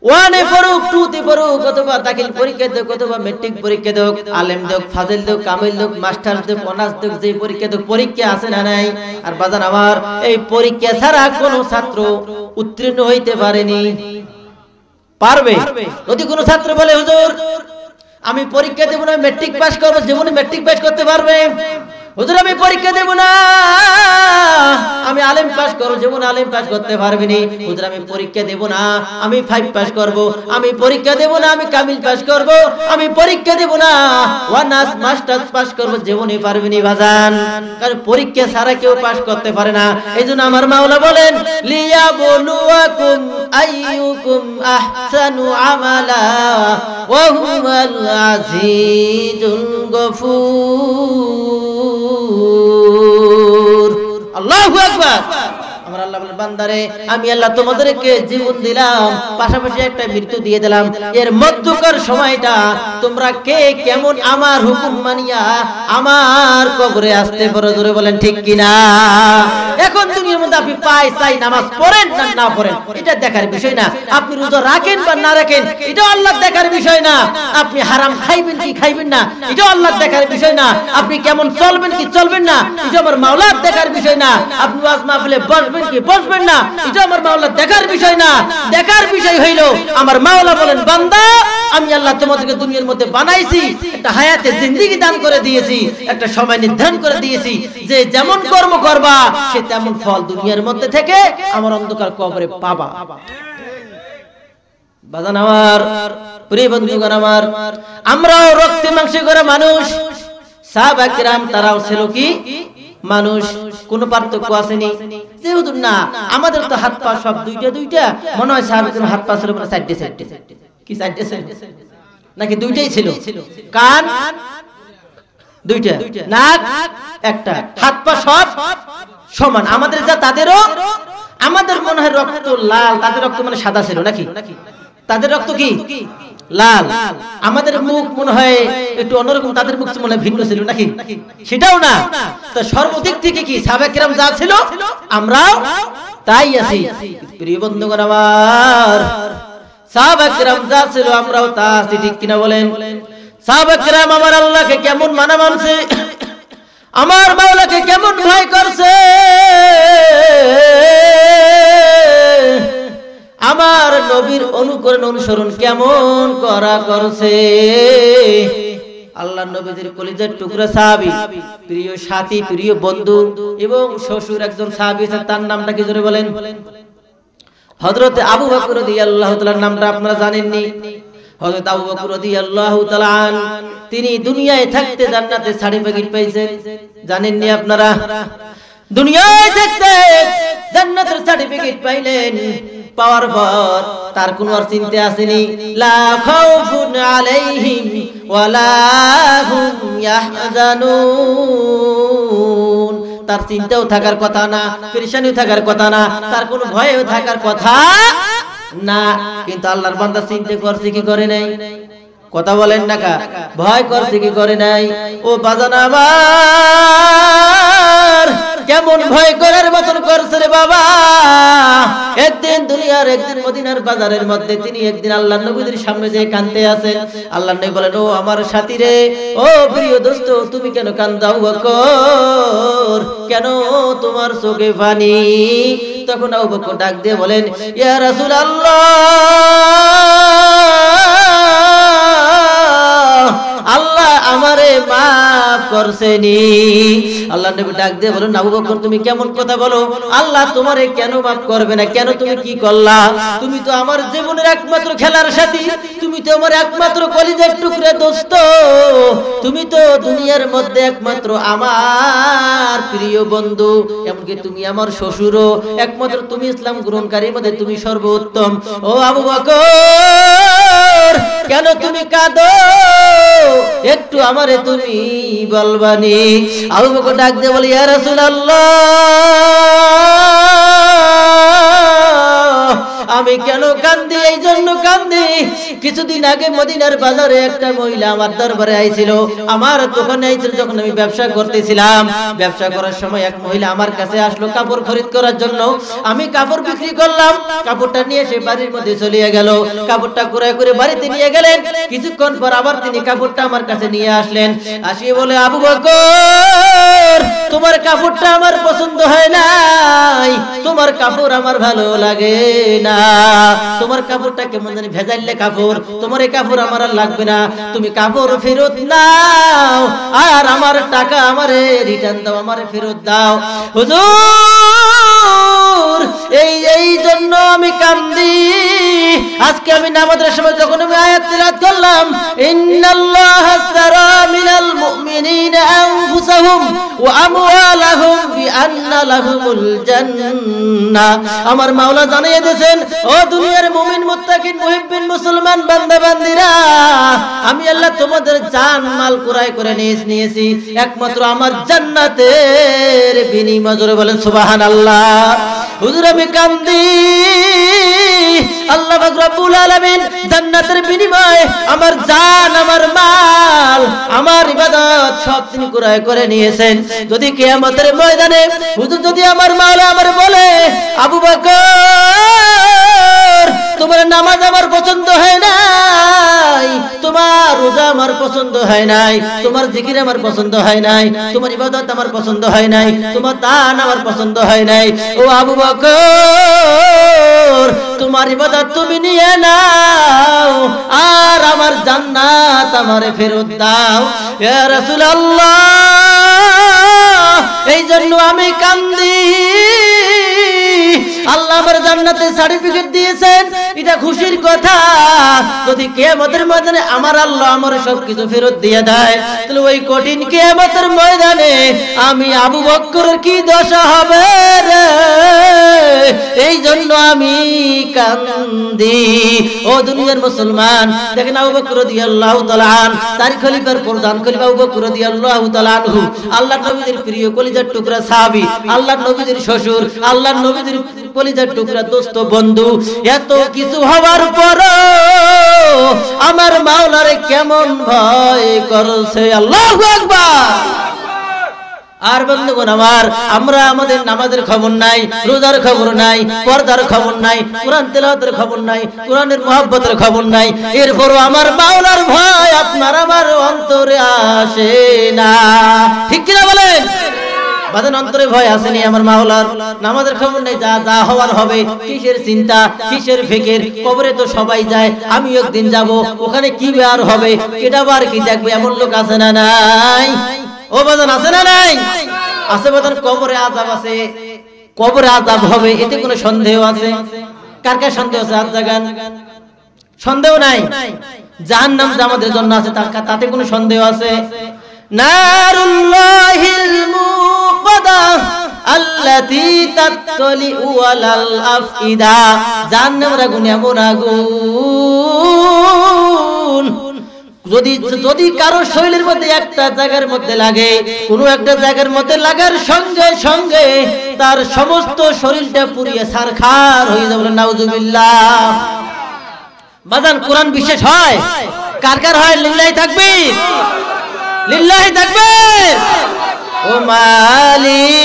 ওয়ানে পড়ুক, টুতে পড়ুক, অথবা দাখিল পরীক্ষা দেখ, অথবা মেট্রিক পরীক্ষা দেখ, আলেম দেখ, ফাজিল দেখ, কামিল দেখ, মাস্টার দেখ, অনার্স দেখ, যে পরীক্ষা দেখ, পরীক্ষা আছে না নাই? আর বাজান আমার এই পরীক্ষা ছাড়া কোন ছাত্র উত্তীর্ণ হইতে পারেনি। পারবে? যদি কোন ছাত্র বলে হুজুর আমি পরীক্ষা দেব না, মেট্রিক পাস করবো, জীবনে মেট্রিক পাস করতে পারবে? হুজুর আমি পরীক্ষা দেব না, আমি আলেম পাস করব, জীবনে আলেম পাস করতে পারবে না। হুজুর আমি পরীক্ষা দেব না, আমি 5 পাস করব, আমি পরীক্ষা দেব না, আমি কামিল পাস করব, আমি পরীক্ষা দেব না, অনার্স মাস্টার্স পাস করব, জীবনে পারবে না বাজান। কারণ পরীক্ষা ছাড়া কেউ পাস করতে পারে না। এইজন্য আমার মাওলা বলেন লিয়াবলুয়াকুম আইয়ুকুম আহসানু আমালা ওয়া হুয়াল আজিজুল গফুর। আল্লাহু আকবার। আমার আল্লাহ বলেন বান্দারে আমি আল্লাহ তোমাদেরকে জীবন দিলাম, পাশাপাশি একটা মৃত্যু দিয়ে দিলাম। এর মধ্যকার সময়টা তোমরা কে কেমন আমার হুকুম মানিয়া আমার কবরে আসতে পারো। জোরে বলেন ঠিক কিনা? এখন দুনিয়ার মধ্যে আপনি পাই চাই নামাজ পড়েন না না পড়েন, এটা দেখার বিষয় না। আপনি রোজা রাখেন বা না রাখেন, এটা আল্লাহ দেখার বিষয় না। আপনি হারাম খাইবেন কি খাইবেন না, এটা আল্লাহ দেখার বিষয় না। আপনি কেমন চলবেন কি চলবেন না, এটা আমার মাওলার দেখার বিষয় না। আপনি ওয়াজ মাহফিলে বসবেন কি বসবেন না, এটা আমার মাওলা দেখার বিষয় না। দেখার বিষয় হইল আমার মাওলা বলেন বান্দা আমি আল্লাহ তোমাদেরকে দুনিয়ার মধ্যে বানাইছি, একটা হায়াতে জিন্দেগি দান করে দিয়েছি, একটা সময় নির্ধারণ করে দিয়েছি যে যেমন কর্ম করবা সে তেমন ফল দুনিয়ার মধ্যে থেকে আমার অন্ধকার কবরে পাবা। বাজান আমার, প্রিয় বন্ধুগণ আমার, আমরাও রক্তে মাংসে করা মানুষ। সাহাবা কিরাম তারাও ছিল কি মানুষ, কোন পার্থক্য আসেনি। যেহেতু না আমাদের তো হাত পা সব দুইটা দুইটা, মনে হয় সাহাবা কিরাম হাত পা ছিল সাইডে সাইডে, কি সাইডে সাইডে নাকি দুইটাই ছিল? কান দুইটা, নাক একটা, হাত পা সব সমান। আমাদের যা তাদেরও, আমাদের মনে হয় রক্ত লাল, তাদের রক্ত মানে সাদা ছিল নাকি? তাদের রক্ত কি লাল, আমাদের মুখ মনে হয় একটু অন্যরকম, তাদের মুখ মনে হয় ভিন্ন ছিল নাকি? সেটাও না। তো সর্বদিক থেকে কি সাহাবা কিরাম যা ছিল আমরাও তাই আছি। প্রিয় বন্ধুগণ আমার, সাহাবা কিরাম যা ছিল আমরাও তা আছি, ঠিক কিনা বলেন? সাহাবা কেরাম আমার আল্লাহকে কেমন মানা মানছে, আমার মাওলাকে কেমন ভয় করছে, আমার নবীর অনুকরণ অনুসরণ কেমন করা করছে। আল্লাহর নবীর কলিজার টুকরা সাহাবী, প্রিয় সাথী, প্রিয় বন্ধু এবং শ্বশুর একজন সাহাবী আছেন, তার নামটা কি জোরে বলেন? হযরত আবু বকর রাদিয়াল্লাহু তাআলার নামটা আপনারা জানেননি? হযরত আবু বকর রাদিয়াল্লাহু তাআলা আন তিনি দুনিয়ায় থাকতে জান্নাতে সার্টিফিকেট পেয়েছেন, জানেননি আপনারা? দুনিয়ায় থাকতে জান্নাতের সার্টিফিকেট পাইলেন, পাওয়ার পর তার কোনো আর চিন্তা আসেনি, লা খাউফুন আলাইহিম ওয়ালা হুম ইয়াহজানুন। তার চিন্তাও থাকার কথা না, পেরেশানিও থাকার কথা না, তার কোনো ভয়ও থাকার কথা না। কিন্তু আল্লাহর বান্দা চিন্তা করছে কি করে নাই? কথা বলেন না কা? ভয় করছে কি করে নাই? ও বাজান আমার, কেমন ভয় করার মতন করছে রে বাবা। একদিন দুনিয়ার, একদিন মদিনার বাজারের মধ্যে তিনি একদিন আল্লাহর নবীর সামনে যে কাঁদতে আছেন, আল্লাহর নবী বলেন, ও আমার সাথী রে, ও প্রিয় দোস্ত, তুমি কেন কান্দাও বকর? কেন তোমার চোখে পানি? তখন আবু বকর ডাক দিয়ে বলেন, ইয়া রাসূলুল্লাহ, আল্লাহ আমারে মাফ করছেনি। আল্লাহ নবী ডাক দিয়ে বলেন, আবু বকর তুমি কেমন কথা বলো? আল্লাহ তোমারে কেন মাফ করবে না? কেন, তুমি কি করলা? তুমি তো আমার জীবনের একমাত্র খেলার সাথী, তুমি তো আমার একমাত্র কলিজার টুকরা দোস্ত, তুমি তো দুনিয়ার মধ্যে একমাত্র আমার প্রিয় বন্ধু, এমনকি তুমি আমার শ্বশুরও, একমাত্র তুমি ইসলাম গ্রহণকারীর মধ্যে তুমি সর্বোত্তম। ও আবু বকর, কেন তুমি কাঁদো? একটু আমারে তুমি বলবানি। আবু বকর ডাক দিয়ে বলে, ইয়া রাসূলুল্লাহ, আমি কেন কান্দি? এই জন্য কান্দি, কিছুদিন আগে মদিনার বাজারে একটা মহিলা আমার দরবারে আইছিল, আমার দোকানে আইছিল। যখন আমি ব্যবসা করতেছিলাম, ব্যবসা করার সময় এক মহিলা আমার কাছে আসলো কাপড় খরিদ করার জন্য। আমি কাপড় বিক্রি করলাম, কাপড়টা নিয়ে সে বাড়ির মধ্যে চলে গেল। কাপড়টা ক্রয় করে বাড়িতে নিয়ে গেলেন। কিছুক্ষণ পর আবার তিনি কাপড়টা আমার কাছে নিয়ে আসলেন। আসিয়ে বলে, আবু বকর, তোমার কাপড়টা আমার পছন্দ হয় নাই, তোমার কাপড় আমার ভালো লাগে না, তোমার কাপড়টা কেমন জানি ভেজাইলে কাপড়, তোমার এই কাপড় আমার আর লাগবে না, তুমি কাপড় ফেরত নাও আর আমার টাকা আমারে রিটার্ন দাও, আমারে ফেরত দাও। হুজুর, এই জন্য আমি কান্দি। আজকে আমি নামাজের সময় যখন আমি আয়াত তিলাওয়াত করলাম, ইন্নাল্লাহা আশতারা মিনাল মুমিনিনা আনফুসাহুম ওয়া আমওয়ালাহুম বিআন্না লাহুমুল জান্নাহ, আমার মাওলা জানিয়ে দিয়েছেন, ও দুনিয়ার মুমিন মুত্তাকিন মুহিব্বিন মুসলমান বান্দা বান্দিরা, আমি আল্লাহ তোমাদের জান মাল ক্রয় করে নিয়েছি একমাত্র আমার জান্নাতের বিনিময়ে। জোরে বলেন সুবহানাল্লাহ। হুজুর আমি কান্দি, আল্লাহ পাক রব্বুল আলামিন জান্নাতের বিনিময়ে আমার জান, আমার মাল, আমার ইবাদত সব তিনি ক্রয় করে নিয়েছেন। যদি কিয়ামতের ময়দানে হুজুর যদি আমার মাওলা আমার বলে, আবু বকর, তোমার নামাজ আমার পছন্দ হয় নাই, তোমার রোজা আমার পছন্দ হয় নাই, তোমার জিকির আমার পছন্দ হয় নাই, তোমার ইবাদত আমার পছন্দ হয় নাই, তোমার দান আমার পছন্দ হয় নাই, ও আবু বকর, তোমার ইবাদত তুমি নিয়ে নাও আর আমার জান্নাত আমারে ফেরত দাও। ইয়া রাসূলুল্লাহ, এই জন্য আমি কান্দি। আল্লাহ আমার জান্নাতে সার্টিফিকেট দিয়েছেন, এটা খুশির কথা। যদি কিয়ামতের ময়দানে আমার আল্লাহ আমার সবকিছু ফেরত দিয়ে দেয়, তাহলে ওই কঠিন কিয়ামতের ময়দানে আমি আবু বকরের কি দশা হবে রে? এই জন্য আমি কান্দি। ও দুনিয়ার মুসলমান, দেখেন আবু বকর রাদিয়াল্লাহু তাআলা আন, তার খলিফার প্রধান খলিফা আবু বকর রাদিয়াল্লাহু তাআলা আনহু, আল্লাহর নবীর প্রিয় কলিজার টুকরা সাহাবী, আল্লাহর নবীর শ্বশুর, আল্লাহর নবীর কলিজার টুকরা দোস্ত বন্ধু, এত কিছু হওয়ার পরও আমার মাওলারে কেমন ভয় করছে। আল্লাহু আকবার। আর বন্ধুগণ আমার, আমরা আমাদের নামাজের খবর নাই, রোজার খবর নাই, পর্দার খবর নাই, কোরআন তেলাওয়াতের খবর নাই, কোরআনের মহব্বতের খবর নাই, এরপরও আমার মাওলার ভয় আপনার আমার অন্তরে আসে না। ঠিক কিনা বলেন? বাজান অন্তরে ভয় আসেনি আমার মাওলার? নামাজের খবর নেই, যা যা হওয়ার হবে, কিসের চিন্তা, কিসের ফিকির? কবরে তো সবাই যায়, আমি একদিন যাব, ওখানে কি আর হবে, কেটা বার কি দেখবে, এমন লোক আছে না নাই? ও বাজান আছে না নাই? আছে বাজান। কবরে আযাব আছে, কবরে আযাব হবে, এতে কোনো সন্দেহ আছে? কার কার সন্দেহ আছে? হাত জাগান। সন্দেহ নাই। জাহান্নাম যে আমাদের জন্য আছে, তাতে কোনো সন্দেহ আছে? নারুল্লাহিল মুকাদা আল্লাতী তাতলিউ আলাল আফইদা। জাহান্নামের আগুন এমন আগুন, যদি কারো শরীরের মধ্যে একটা জায়গার মধ্যে লাগে, কোনো একটা জায়গার মধ্যে লাগার সঙ্গে সঙ্গে তার সমস্ত শরীরটা পুড়িয়ে ছারখার হয়ে যাবে। নাউজুবিল্লাহ। বাজান কোরআন বিশেষ হয়? কার কার হয়? লিল্লাহি তাকবীর, লিল্লাহি তাকবীর। ও মালিক,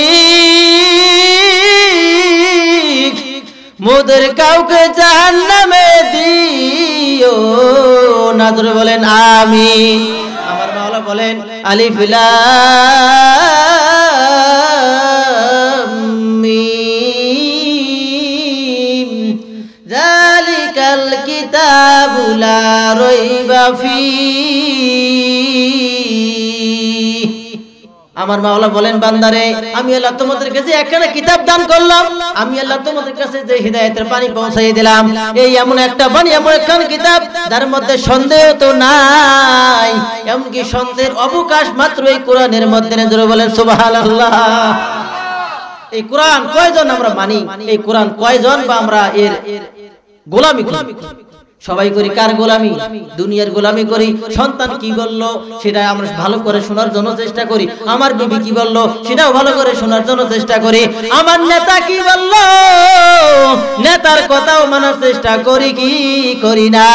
মোদের কাউকে জাহান্নামে দিও না। ধরে বলেন আমিন। আমার মাওলা বলেন আলিফ লাম মিম যালিকাল কিতাবু লা রাইবা ফীহি। আমার মাওলা বলেন বান্দারে, আমি আল্লাহ তোমাদের কাছে একখানা কিতাব দান করলাম, আমি আল্লাহ তোমাদের কাছে যে হিদায়াতের পানি পৌঁছাই দিলাম, এই এমন একটা বাণী, এমন একখানা কিতাব যার মধ্যে সন্দেহ তো নাই, এমনকি সন্দেহের অবকাশ মাত্র এই কোরআনের মধ্যে নেই। জোরে বলেন সুবহানাল্লাহ। এই কোরআন কয়জন আমরা মানি? এই কোরআন কয়জন বা আমরা এর গোলামি করি? সবাই করি। কার গোলামি? দুনিয়ার গোলামি করি। সন্তান কি বললো সেটা আমরা ভালো করে শোনার জন্য চেষ্টা করি, আমার বিবি কি বললো সেটাও ভালো করে শোনার জন্য চেষ্টা করি, আমার নেতা কি বললো নেতার কথাও মানার চেষ্টা করি কি করি না?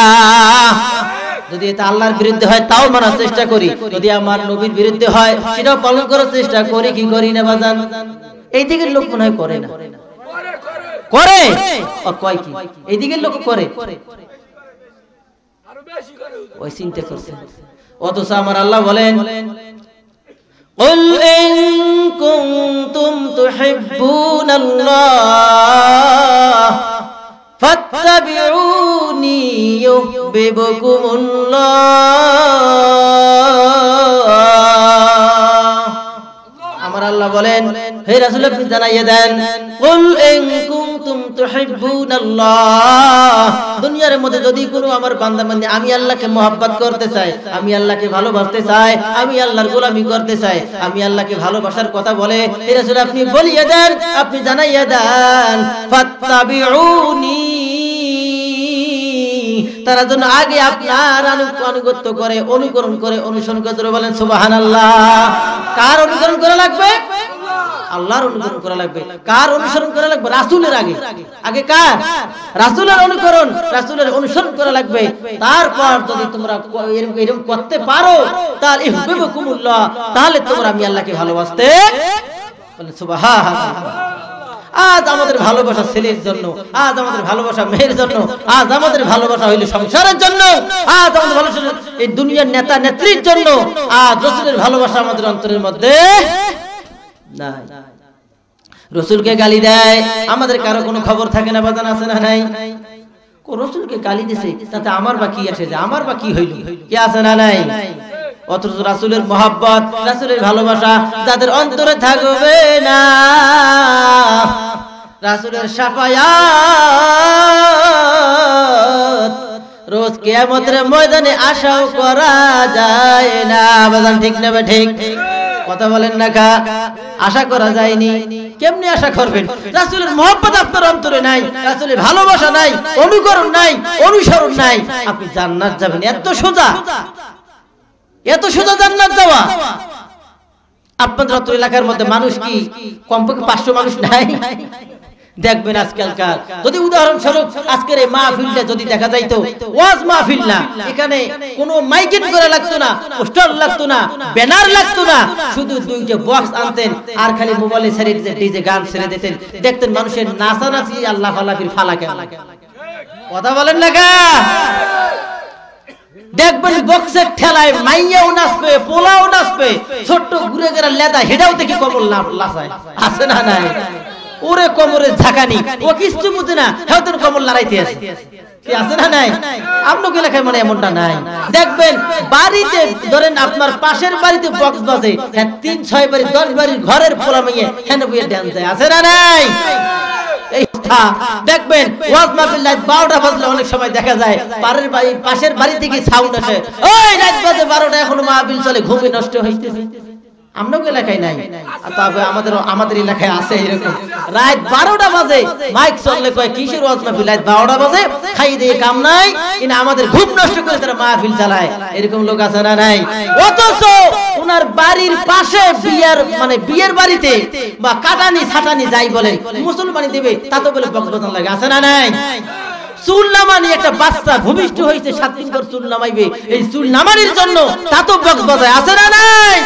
যদি এটা আল্লাহর বিরুদ্ধে হয় তাও মানার চেষ্টা করি, যদি আমার নবীর বিরুদ্ধে হয় সেটাও পালন করার চেষ্টা করি কি করি না? বাজান এই দিকের লোক মনে হয় করে না, করে কয় কি এই দিকের লোক করে, ওই চিন্তা করছে। অথচ আমার আল্লাহ বলেন কুল ইন কুনতুম তুহিব্বুনাল্লাহ ফাত্তাবিউনি ইউহিব্বুকুমুল্লাহ। আমার আল্লাহ বলেন হে রাসূল আপনি জানাইয়ে দেন, কুল ইন কুনতুম তুহিব্বুনাল্লাহ, দুনিয়ার মধ্যে যদি কোনো আমার বান্দা বান্দি আমি আল্লাহকে মহব্বত করতে চাই, আমি আল্লাহকে ভালোবাসতে চাই, আমি আল্লাহর গোলামি করতে চাই, আমি আল্লাহকে ভালোবাসার কথা বলে, হে রাসূল আপনি বলিয়ে দেন, আপনি জানাইয়ে দেন, ফাত্তাবিউনি, তারা যেন আগে আপনার আনুগত্য করে, অনুকরণ করে, অনুসরণ করে। বলেন সুবহানাল্লাহ। কার অনুসরণ করা লাগবে? আল্লাহর অনুসরণ করা লাগবে। কার অনুসরণ করা লাগবে? রাসূলের আগে। আগে কার? রাসূলের অনুকরণ, রাসূলের অনুসরণ করা লাগবে। তারপর যদি তোমরা এরকম করতে পারো তাহলে ইহবিবকুমুল্লাহ, তাহলে তোমরা আমি আল্লাহকে ভালোবাসতে। বলেন সুবহানাল্লাহ। আজ আমাদের ভালোবাসা ছেলের জন্য, আজ আমাদের ভালোবাসা মেয়ের জন্য, আজ আমাদের ভালোবাসা হইল সংসারের জন্য, আজ আমাদের ভালোবাসা এই দুনিয়ার নেতা নেত্রীর জন্য, আজ রাসূলের ভালোবাসা আমাদের অন্তরের মধ্যে নাই। রাসূলকে গালি দেয়, আমাদের কারো কোনো খবর থাকে না। বাজান আছে না নাই? রাসূলকে গালি দিছে, তাতে আমার বা কি আসে, যে আমার বা কি হইল, কি আছে না নাই? অথচ রাসূলের মহব্বত, রাসূলের ভালোবাসা যাদের অন্তরে থাকবে না, রাসূলের শাফায়াত রোজ কিয়ামতের ময়দানে আশাও করা যায় না। বাজান ঠিক না? ঠিক কথা বলেন না? আশা করা যায়নি। কেমনে আশা করবেন? রাসূলের মহব্বত আপনার অন্তরে নাই, রাসূলের ভালোবাসা নাই, অনুকরণ নাই, অনুসরণ নাই, আপনি জান্নাত যাবেন এত সোজা? এত সোজা জান্নাত যাওয়া? আপনাদের অত এলাকার মধ্যে মানুষ কি কমপক্ষে 500 মানুষ নাই? দেখবেন আজকালকার যদি উদাহরণস্বরূপ আজকের এই মাহফিলটা যদি দেখা যাইতো ওয়াজ মাহফিল না, এখানে কোনো মাইকিং করা লাগতো না, পোস্টার লাগতো না, ব্যানার লাগতো না, শুধু দুইটা বক্স আনতেন আর খালি মোবাইলে ছেড়ে দিতেন, ডিজে গান ছেড়ে দিতেন, দেখতেন মানুষের নাচানাচি আল্লাহ ফালাফির ফালাকে। কথা বলেন না গা? দেখবেন বক্সের ঠেলায় মাইয়াও নাচবে, পোলাও নাচবে, ছোট্ট ঘুরে গেরা লেদা হেডাও থেকে কমল লাচায়, আছে না নাই? ওরে কোমরের ঝাঁকানি, ও কিছু বুঝে না, হয়তো কমল লড়াইতে আছে, কি আছে না নাই? আপনাকে এলাকায় মানে এমনটা নাই। দেখবেন বাড়িতে ধরেন আপনার পাশের বাড়িতে বক্স বাজে, হ্যাঁ ৩-৬ বাড়ি ১০ বাড়ির ঘরের পোলা মেয়ে হেন বইয়ে ড্যান্স দেয়, আছে না নাই? দেখবেন ওয়াজ মাহফিল রাত 12টা বাজলে অনেক সময় দেখা যায় পাশের বাড়ি থেকে সাউন্ড আসে, ওই রাত বাজে 12টা এখনো মাহফিল চলে, ঘুমে নষ্ট হইতেছে। আমরাও এলাকায় নাই, তবে আমাদের এলাকায় আছে এরকম, রাত 12টা বাজে মাইক চললে কয় কিসের ওয়াজ মাহফিল, রাত 12টা বাজে খাই দিয়ে কাম নাই, কিন্তু আমাদের ঘুম নষ্ট করে তারা মাহফিল চালায়, এরকম লোক আছে না নাই? অথচ ওনার বাড়ির পাশে বিয়ের বাড়িতে বা কাটানি ছাটানি যাই বলেন মুসলমানি দেবে, তা তো বলে বকবকান লাগে, আছে না নাই? চুল নামানি একটা বাচ্চা ভূমিষ্ঠ হয়েছে 7 দিন পর চুল নামাইবে, এই চুল নামানির জন্য তা তো বক্স বাজায়, আছে না নাই?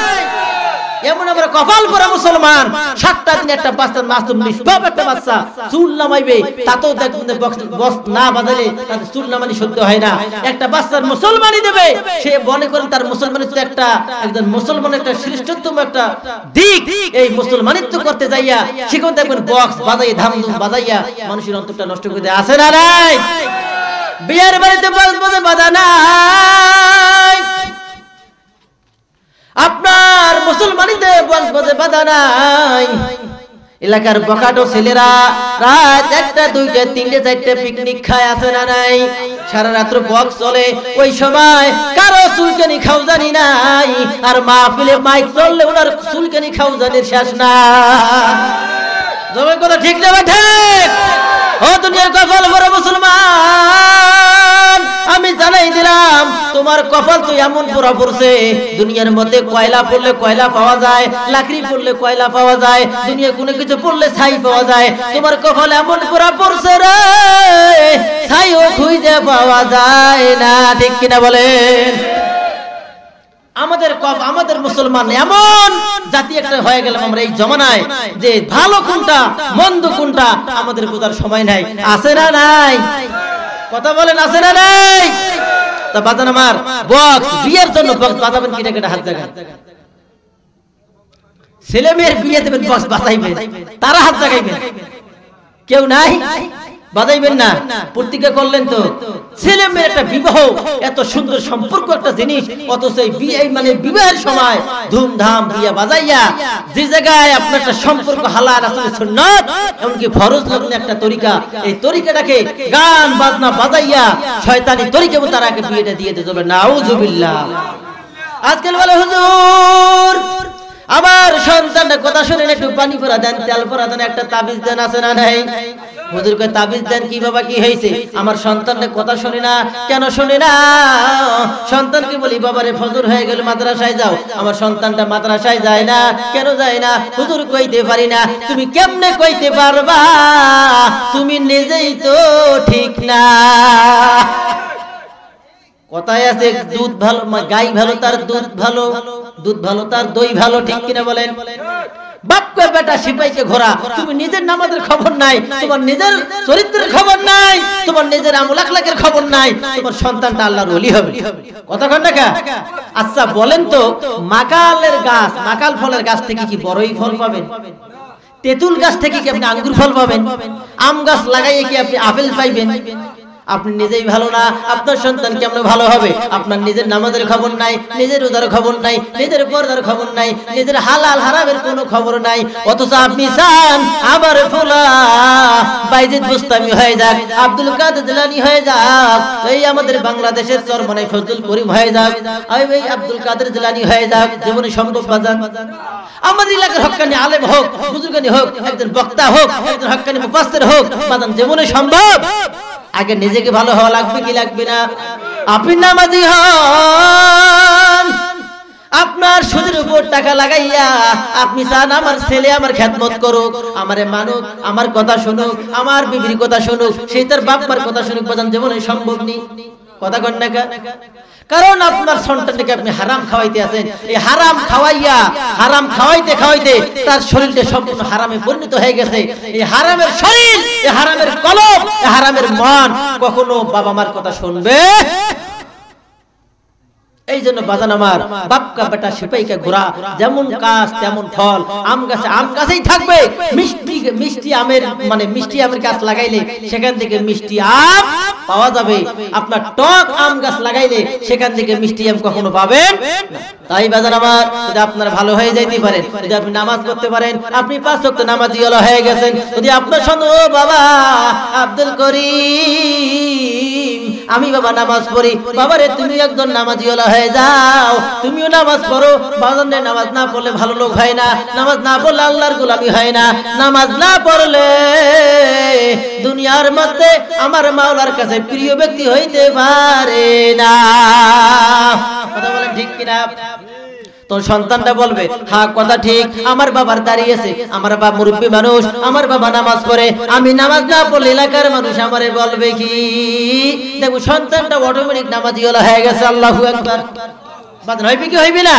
এমন আমরা কপাল পরা মুসলমান, 7টা দিন একটা বাচ্চা মাসুম নিষ্পাপ একটা বাচ্চা চুল নামাইবে, তাতেও দেখবেন বক্স না বাজালে তাদের চুল নামানি সহ্য হয় না। একটা বাচ্চার মুসলমানি দেবে, সে মনে করেন তার মুসলমানিত্ব একজন মুসলমানের একটা শ্রেষ্ঠতম একটা দিক, এই মুসলমানিত্ব করতে যাইয়া সেখানে দেখবেন বক্স বাজাই ধামধুম বাজাইয়া মানুষের অন্তরটা নষ্ট করে দেয়, আছে না নাই? বিয়ের বাড়িতে বক্স বাজে বাধা নাই, আপনার মুসলমানিতে বক্স বাজে বাধা নাই। এলাকার বকাটো ছেলেরা রাত 1টা 2টা 3টে 4টে পিকনিক খায়, আছে না নাই? সারা রাত্র বক্স চলে, ওই সময় কারো চুলকানি খাও জানি নাই, আর মাহফিলে মাইক চললে ওনার চুলকানি খাও জানি শেষ না। জবাই কথা ঠিক না ঠিক? ও দুনিয়ার কপাল ভরা মুসলমান, আমি জানাই দিলাম তোমার কপাল তো এমন পোড়া পড়ছে, দুনিয়ার মধ্যে কয়লা পড়লে কয়লা পাওয়া যায়, লাকড়ি পড়লে কয়লা পাওয়া যায়, দুনিয়া কোনো কিছু পড়লে ছাই পাওয়া যায়, তোমার কপাল এমন পোড়া পড়ছে রে, ছাইও খুঁজে পাওয়া যায় না, ঠিক কিনা বলেন? আমাদের মুসলমান এমন জাতি একটা হয়ে গেলাম আমরা এই জমানায়, যে ভালো কোনটা মন্দ কোনটা আমাদের বোঝার সময় নাই, আছে না নাই? কথা বলেন, আছে না নাই? তা বাজান আমার বক্স বিয়ের জন্য বক্স বাজাবেন কিনা কেটে হাত জায়গা, ছেলে মেয়ের বিয়ে দেবেন বক্স বাজাইবেন, তারা হাত জাগাইবেন, কেউ নাই বাজাইবেন না, প্রতিজ্ঞা করলেন তো। ছেলে মেয়ের একটা বিবাহ এত সুন্দর সম্পর্ক একটা জিনিস, অথচ বিয়ে বিবাহের সময় ধুমধাম বিয়ে বাজাইয়া যে জায়গায় আপনার একটা সম্পর্ক হালাল আসলে সুন্নাত, এমনকি ফরজ লগ্ন একটা তরিকা, এই তরিকাটাকে গান বাজনা বাজাইয়া শয়তানি তরিকা তারাকে বিয়েটা দিয়ে দিতে হবে, নাউজুবিল্লাহ। আজকাল বলে হুজুর আমার সন্তানটা কথা শুনেন, একটু পানি পরা দেন, তেল পরা দেন, একটা তাবিজ দেন, আছে না নাই? হুজুর কয় তাবিজ দেন কি বাবা, কি হয়েছে? আমার সন্তানটা কথা শুনে না, কেন শুনে না? সন্তানকে বলি বাবারে ফজর হয়ে গেল মাদ্রাসায় যাও, আমার সন্তানটা মাদ্রাসায় যায় না, কেন যায় না? হুজুর কইতে পারি না। তুমি কেমনে কইতে পারবা? তুমি নিজেই তো ঠিক না। কথায় আছে দুধ ভালো, গাই ভালো তার দুধ ভালো, দুধ ভালো তার দই ভালো, ঠিক কিনা বলেন? বাপকে বেটা সিপাইকে ঘোড়া, তুমি নিজের নামাজের খবর নাই, তোমার নিজের চরিত্রের খবর নাই, তোমার নিজের আমল আখলাকের খবর নাই, তোমার সন্তানটা আল্লাহর ওলি হবে। কথা কন না? আচ্ছা বলেন তো, মাকালের গাছ, মাকাল ফলের গাছ থেকে কি বড়ই ফল পাবেন? তেঁতুল গাছ থেকে কি আপনি আঙ্গুর ফল পাবেন? আম গাছ লাগাইয়ে কি আপনি আপেল পাইবেন? আপনি নিজেই ভালো না, আপনার সন্তান কেমন ভালো হবে? আপনার নিজের নামাজের খবর নাই, নিজের রোজার খবর নাই, নিজের পর্দার খবর নাই, নিজের হালাল হারামের কোনো খবর নাই, অথচ আপনি চান আমার ফুলা বাইজিদ বুস্তামি হয়ে যাক, আব্দুল কাদের জিলানী হয়ে যাক, এই আমাদের বাংলাদেশের চরমনাই ফজলুল করিম হয়ে যাক, এই আব্দুল কাদের জিলানী হয়ে যাক, জীবনে সম্ভব বাজান? আমাদের এলাকার হক্কানি আলেম হোক, বুজুর্গানি হোক, একজন বক্তা হোক, একজন হক্কানি মুফাসসির হোক, বাজান জীবনে সম্ভব? আগে নিজেকে ভালো হওয়া লাগবে কি লাগবে না? আপনি নামাজি হন, আপনার সুদের উপর টাকা লাগাইয়া আপনি চান আমার ছেলে আমার খেদমত করুক, আমারে মানুক, আমার কথা শুনুক, আমার বিবির কথা শুনুক, সেই তার বাপমার কথা শুনুক, বাজান জীবনে সম্ভব নেই। কথা কন না? কারণ আপনার সন্তানকে আপনি হারাম খাওয়াইতে আছেন। এই হারাম খাওয়াইয়া, হারাম খাওয়াইতে খাওয়াইতে তার শরীরটা সম্পূর্ণ হারামে পরিণত হয়ে গেছে। এই হারামের শরীর, এই হারামের কলব, এই হারামের মন কখনো বাবা মার কথা শুনবে? এই জন্য বাজান আমার, বাপকা বেটা সিপাইকা ঘোড়া, যেমন কাজ তেমন ফল। আম গাছে আম গাছেই থাকবে, মিষ্টি আমের মানে মিষ্টি আমের গাছ লাগাইলে সেখান থেকে মিষ্টি আম পাওয়া যাবে। আপনার টক আম গাছ লাগাইলে সেখান থেকে মিষ্টি আম কখনো পাবেন না। তাই বাজান আমার, যদি আপনার ভালো হয়ে যাইতে পারেন, যদি আপনি নামাজ পড়তে পারেন, আপনি 5 ওয়াক্ত নামাজি ওয়ালা হয়ে গেছেন। যদি আপনার সঙ্গে ও বাবা আব্দুল করিম, আমি বাবা নামাজ পড়ি, বাবারে তুমি একজন নামাজি ওয়ালা হয়ে যাও, তুমিও নামাজ পড়ো। বাজানে নামাজ না পড়লে ভালো লোক হয় না, নামাজ না পড়লে আল্লাহর গোলামি হয় না, নামাজ না পড়লে দুনিয়ার মধ্যে আমার মাওলার কাছে প্রিয় ব্যক্তি হইতে পারে না। কথা বলেন ঠিক কিনা? তোর সন্তানটা বলবে হ্যাঁ কথা ঠিক, আমার বাবার দাঁড়িয়েছে, আমার বাবা মুরব্বী মানুষ, আমার বাবা নামাজ পড়ে, আমি নামাজ না পড়লে এলাকার মানুষ আমারে বলবে কি? দেখো সন্তানটা অটোমেটিক নামাজি ওয়ালা হয়ে গেছে। আল্লাহু আকবার। বাদ হইবে কি হইবে না?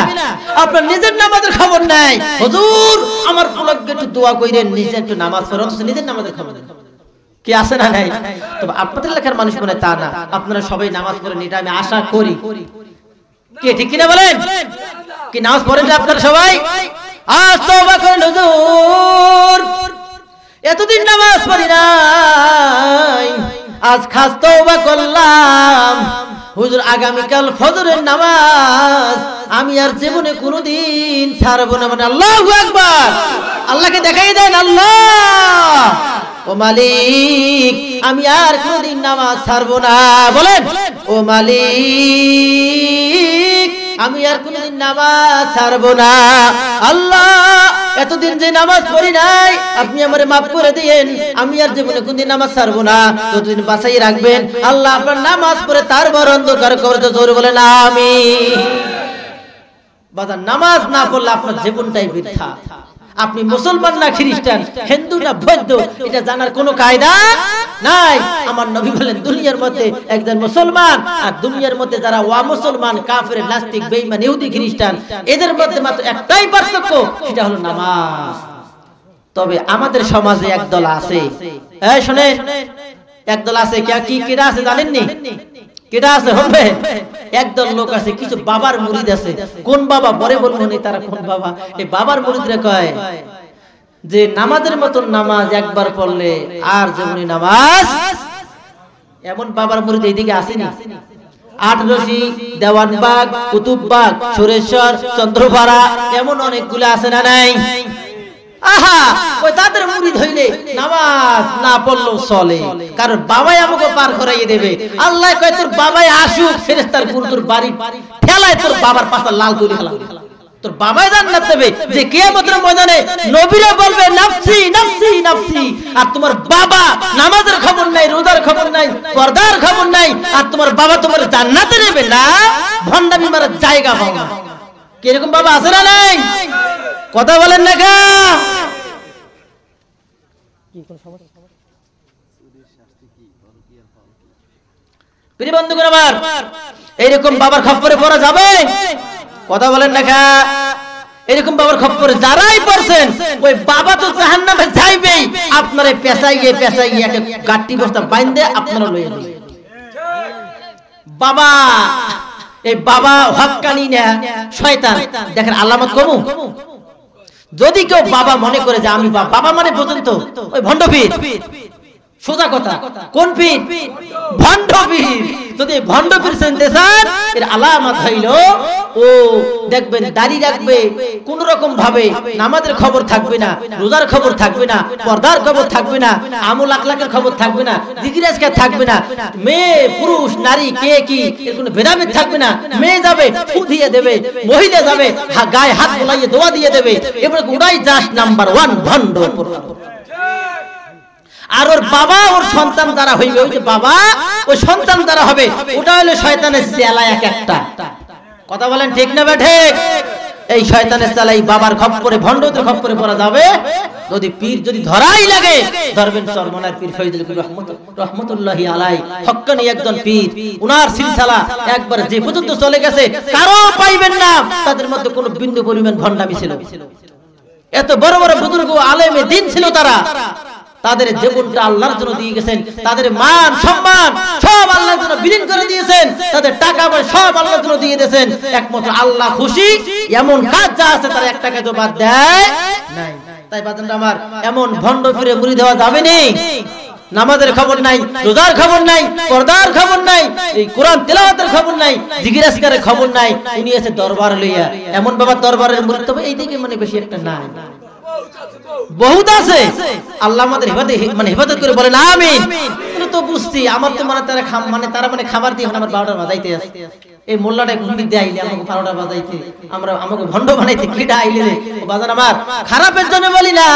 আপনার নিজের নামাজের খবর নাই, হুজুর আমার ফুলকে একটু দোয়া কইরেন, নিজে একটু নামাজ পড়েন, নিজের নামাজের খবর কি আছে না নাই? তবে আপনাদের এলাকার মানুষ মনে তা না, আপনারা সবাই নামাজ পড়েন, এটা আমি আশা করি। কে ঠিক কিনা বলেন? কি নামাজ পড়েন আপনারা সবাই? আজ তওবা করেন হুজুর, এতদিন নামাজ পড়ি নাই, আজ খাস তওবা করলাম হুজুর, আগামীকাল ফজরের নামাজ আমি আর জীবনে কোনোদিন ছাড়বো না। মানে আল্লাহু আকবার, আল্লাহকে দেখাই দেন, আল্লাহ ও মালিক আমি আর কোনোদিন নামাজ ছাড়বো না। বলেন ও মালিক আমি আর কোনোদিন নামাজ ছাড়বো না। আল্লাহ এতদিন যে নামাজ পড়ি নাই আপনি আমারে মাফ করে দিয়েন, আমি আর জীবনে কোনদিন নামাজ ছাড়বো না, যতদিন বাঁচাই রাখবেন। আল্লাহ আপনার নামাজ পড়ে তার বড় অন্ধকার কবরে জোরে বলেন আমিন। বাজার নামাজ না পড়লে আপনার জীবনটাই বৃথা। আপনি মুসলমান না খ্রিস্টান, হিন্দু না বৌদ্ধ, এটা জানার কোনো কায়দা নাই। আমার নবী বলেন দুনিয়ার মধ্যে একজন মুসলমান আর দুনিয়ার মধ্যে যারা অমুসলমান, কাফের, নাস্তিক, বেঈমান, ইহুদি, খ্রিস্টান, এদের মধ্যে মাত্র একটাই পার্থক্য, সেটা হলো নামাজ। তবে আমাদের সমাজে একদল আছে, এই শুনেন, একদল আছে, কি কিরা আছে জানেননি? কেডা আছে হবে? একদল লোক আছে, কিছু বাবার মুরিদ আছে। কোন বাবা? পরে বলবো নি তারা কোন বাবা। এই বাবার মুরিদরা কয় যে নামাজের মতন নামাজ একবার পড়লে আর যেমনি নামাজ। এমন বাবার মুরিদ এইদিকে আসেনি? আটরশি, দেওয়ানবাগ, কুতুববাগ, সুরেশ্বর, চন্দ্রপাড়া, এমন অনেকগুলো আছে না নাই? আহা, ওই তাদের মুরিদ হইলে নামাজ না পড়লেও চলে, কারণ বাবাই আমাকে পার করাইয়ে দেবে। আল্লাহ কয় তোর বাবাই আসুক, ফেরেশতার পুরো তোর বাড়ি ঠেলায় তোর বাবার পাশে লাল করে ফেলাবে, তোর বাবাই জান্নাত দেবে। যে কিয়ামতের ময়দানে নবীরা বলবে নাফসি নাফসি নাফসি, আর তোমার বাবা নামাজের খবর নাই, রোজার খবর নাই, পর্দার খবর নাই, আর তোমার বাবা তোমার জান্নাতে নেবে না, ভন্ডামি মারার জায়গা পাও না। কিরকম বাবা আছে না নাই? কথা বলেন না কা? প্রিয় বন্ধুগণ আমার, এইরকম বাবার খপ্পরে পড়া যাবে? কথা বলেন না কা? এরকম বাবার খপ্পরে যারাই পড়ছেন ওই বাবা তো জাহান্নামে যাইবেই। আপনারা পেছাইয়ে পেছাইয়ে একটা গাট্টি বস্তা বাইন্ধে আপনারা লইয়া যাবেন। বাবা, এই বাবা হক্কানি না শয়তান, দেখেন আলামত কমু। যদি কেউ বাবা মনে করে যে আমি বাবা মানে পর্যন্ত ওই ভণ্ড পীর, সোজা কথা, কোন পীর? ভণ্ড পীর। যদি ভণ্ড পীর চিনতে চান, এর আলামত হইল ও দেখবেন দাড়ি রাখবে, কোন রকম ভাবে নামাজের খবর থাকবে না, রোজার খবর থাকবে না, পর্দার খবর থাকবে না, আমল আখলাকের খবর থাকবে না, জিকির আজকার থাকবে না, মেয়ে পুরুষ নারী কে কি এর কোনো ভেদাভেদ থাকবে না। মেয়ে যাবে ফু দিয়ে দেবে, মহিলা যাবে গায়ে হাত বোলাইয়ে দোয়া দিয়ে দেবে, এবারে ওটাই জাস্ট নাম্বার 1 ভণ্ড। আর ওর বাবা ওর সন্তান দ্বারা হইবে, ওই যে বাবা ওই সন্তান দ্বারা হবে, ওটা হলো শয়তানের চেলা এক একটা। কথা বলেন ঠিক না ঠিক? এই শয়তানের চালাই বাবার খপ্পরে ভণ্ডদের খপ্পরে পড়া যাবে। যদি পীর যদি ধরাই লাগে ধরবেন চরমনার পীর ফয়জুল রহমতুল্লাহি আলাই, হক্কানি একজন পীর। উনার সিলসিলা একবার যে পর্যন্ত চলে গেছে কারো পাইবেন না তাদের মধ্যে কোনো বিন্দু পরিমাণ ভণ্ডামি ছিল। এত বড় বড় বুজুর্গ আলেমে দ্বীন ছিল তারা, তাদের জীবনটা আল্লাহর জন্য দিয়ে গেছেন, তাদের মান সম্মান সব আল্লাহর জন্য বিলীন করে দিয়েছেন, তাদের টাকা পয়সা সব আল্লাহর জন্য দিয়ে দিয়েছেন। একমাত্র আল্লাহ খুশি এমন কাজ যা আছে তারা একটা কাজও বাদ দেয় নাই। তাই বাজানরা আমার এমন ভণ্ড ফিরে মুড়ি দেওয়া যাবে না। নামাজের খবর নাই, রোজার খবর নাই, পর্দার খবর নাই, এই কোরআন তেলাওয়াতের খবর নাই, জিকির আসকারের খবর নাই। উনি আছে দরবার লইয়া, এমন বাবা দরবারের মুরিদ তবে এই দিকে মানে বেশি একটা নাই, বহুত আছে। আল্লাহ আমাদের হেফাজত করে বলেন আমিন। তো বুঝছি আমার তো মানে তারা খাবার দিয়ে আমার 12টা বাজাইতে আছে। এই মোল্লাটা ঘুমি দিয়ে আইলে আমাকে 12টা বাজাইতে, আমরা আমাকে ভণ্ড বানাইতে কিটা আইলে বাজান আমার খারাপের জন্য বলি না।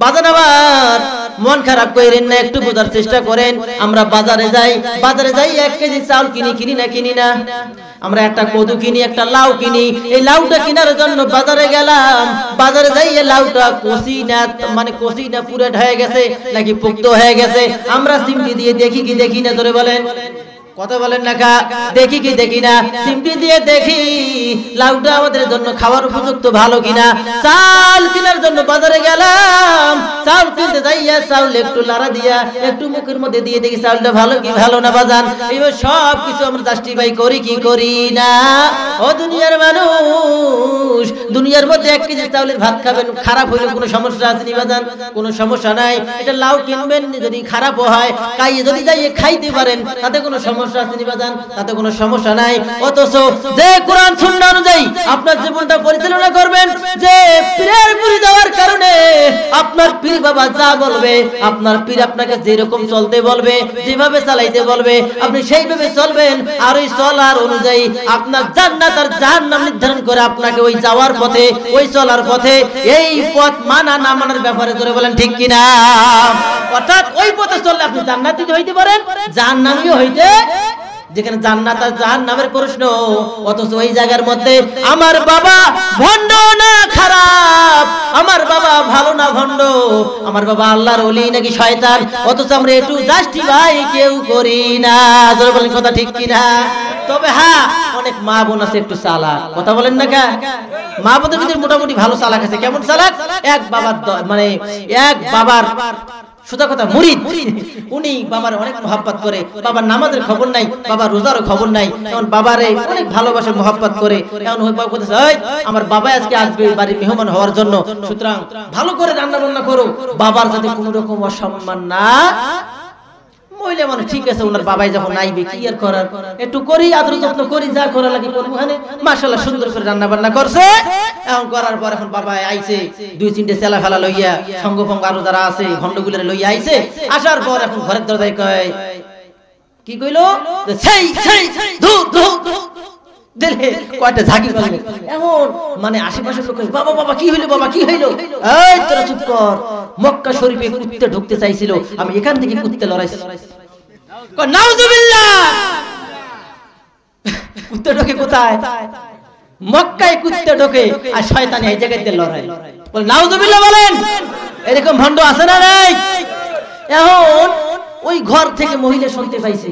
বাজান আমার মন খারাপ করেন না, একটু বোঝার চেষ্টা করেন। আমরা বাজারে যাই 1 কেজি চাউল কিনি না, আমরা একটা কদু কিনি, একটা লাউ কিনি। এই লাউটা কেনার জন্য বাজারে গেলাম, বাজারে যাই লাউটা কষি না পুরো ঢয়ে গেছে নাকি পোক্ত হয়ে গেছে। আমরা চিমটি দিয়ে দেখি কি দেখি না, ধরে বলেন কথা বলেন না কা, দেখি কি দেখি না, চিমটি দিয়ে দেখি লাউটা আমাদের জন্য খাওয়ার উপযুক্ত ভালো কিনা। চাল কেনার জন্য বাজারে গেলাম, চাল কিনতে যাইয়া চাউল একটু লাড়া দিয়া একটু মুখের মধ্যে দিয়ে দেখি চাউলটা ভালো কি ভালো না বাজান। এইবার সব কিছু আমরা জাস্টিফাই করি কি করি না? ও দুনিয়ার মানুষ, দুনিয়ার মধ্যে 1 কেজি চাউলের ভাত খাবেন, খারাপ হইলে কোনো সমস্যা আছে নি বাজান? কোনো সমস্যা নাই। এটা লাউ কিনবেন, যদি খারাপও হয় কাইয়ে যদি যাইয়ে খাইতে পারেন তাতে কোনো সমস্যা আছে নি বাজান? তাতে কোনো সমস্যা নাই। অথচ যে কোরআন সুন্নাহ অনুযায়ী আপনার জীবনটা পরিচালনা করবেন, যে পীরের মুরিদ হওয়ার কারণে আপনার পীর বাবা যা বলবে, আপনার পীর আপনাকে যেরকম চলতে বলবে, যেভাবে চালাইতে বলবে আপনি সেইভাবে চলবেন। আর ওই চলার অনুযায়ী আপনার জান্নাত আর জাহান্নাম নির্ধারণ করে আপনাকে ওই যাওয়ার পথে, ওই চলার পথে, এই পথ মানা না মানার ব্যাপারে ধরে বলেন ঠিক কিনা? অর্থাৎ ওই পথে চললে আপনি জান্নাতি হইতে পারেন, জাহান্নামীও হইতে, যেখানে জান্নাত আর জাহান্নামের প্রশ্ন। অথচ ওই জায়গার মধ্যে আমার বাবা ভণ্ড না খারাপ, আমার বাবা ভালো না ভণ্ড, আমার বাবা আল্লাহর ওলি নাকি শয়তান, অথচ আমরা একটু জাস্টিফাই কেউ করি না। ধরে বলেন কথা ঠিক কিনা? তবে হ্যাঁ, অনেক মা বোন আছে একটু চালাক, কথা বলেন না কা? মা বোনদের ভিতরে মোটামুটি ভালো চালাক আছে। কেমন চালাক? এক বাবার সোজা কথা মুরিদ, উনি বাবার অনেক মহব্বত করে, বাবার নামাজের খবর নাই, বাবার রোজার খবর নাই, এমন বাবারে অনেক ভালোবাসে মহব্বত করে। এমন আমার বাবা আজকে আসবে বাড়ির মেহমান হওয়ার জন্য, সুতরাং ভালো করে রান্না বান্না করো, বাবার যাতে কোনো রকম অসম্মান না। মহিলা মানুষ ঠিক আছে, ওনার বাবাই যখন আইবে কি আর করার, একটু করি আদর যত্ন করি, যা করা লাগে করবো। মাশাআল্লাহ সুন্দর করে রান্না বান্না করছে। এখন করার পর এখন বাবা আইছে 2-3টে চেলা ফেলা লইয়া, সঙ্গ ফঙ্গ আরো যারা আছে ভণ্ডগুলোরে লইয়া আইছে। আসার পর এখন ঘরের দরজায় কয়, কি কইলো? সেই দিলে কয়টা ঝাঁকি করলে। এমন আশেপাশের লোক বাবা বাবা কি হইলো, বাবা কি হইলো? এই তোরা চুপ কর, মক্কা শরীফে কুত্তে ঢুকতে চাইছিল, আমি এখান থেকে কুত্তে লড়াইছি। নাউজুবিল্লাহ! কুত্তে ঢোকে কোথায়? মক্কায় কুত্তে ঢোকে, আর শয়তানি এই জায়গাতে লড়াই। বল নাউজুবিল্লাহ বলেন। এরকম ভণ্ড আছে না নাই? এখন ওই ঘর থেকে মহিলা শুনতে পাইছে,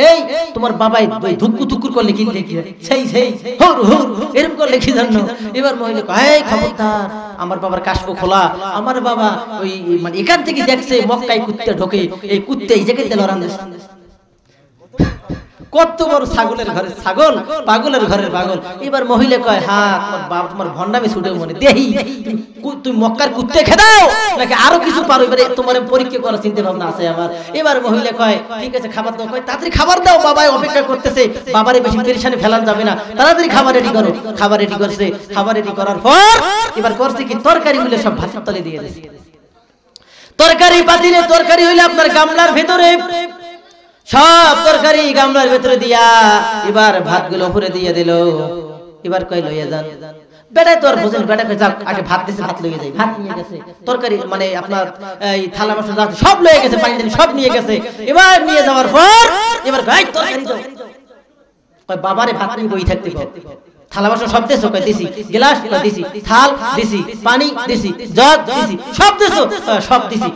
এই তোমার বাবাই ধুকু ধুকুর করলে কি দেখি, সেই হুর হুর এরকম করলে কি জানো? এবার মহিলা কয়, এই খবরদার, আমার বাবার কাশফ খোলা, আমার বাবা ওই এখান থেকে দেখছে মক্কায় কুত্তে ঢোকে, এই কুত্তে এই জায়গাতে লড়ান। কত বড় ছাগলের ঘরের ছাগল, পাগলের ঘরের পাগল। এবার মহিলা কয়, হ্যাঁ তোমার ভণ্ডামি ছুটে মনে দেহি, তুমি মক্কার কুত্তে খেদাও নাকি আরো কিছু পারো, এবারে তোমার পরীক্ষা করার চিন্তা ভাবনা আছে আমার। এবার মহিলা কয়, ঠিক আছে খাবার দাও। কয় তাড়াতাড়ি খাবার দাও, বাবাই অপেক্ষা করতেছে, বাবারে বেশি পেরেশানি ফেলান যাবে না, তাড়াতাড়ি খাবার রেডি করো। খাবার রেডি করছে, খাবার রেডি করার পর এবার করছে কি, তরকারি গুলো সব ভাতের তলে দিয়ে দিয়েছে। তরকারি পাতিলে তরকারি হইলে আপনার গামলার ভেতরে, সব তরকারি গামলার ভেতরে দিয়া এবার ভাতগুলো উপরে দিয়ে দিল। এবার কই লইয়া যান। বেটা তো আর বুঝেন, বেটা কই যাক আগে ভাত দিছে, ভাত লইয়া যাই। ভাত নিয়ে গেছে, তরকারি আপনার এই থালা বাসন সব লইয়া গেছে, পানি সব নিয়ে গেছে। এবার নিয়ে যাওয়ার পর এবার কই তরকারি দাও। কয় বাবারে ভাত নিয়ে বই থাকতে কও, থালা বাসন সব দেছো? কয় দিছি। গ্লাস দিছি, থাল দিছি, পানি দিছি, জগ দিছি, সব দেছো? সব দিছি।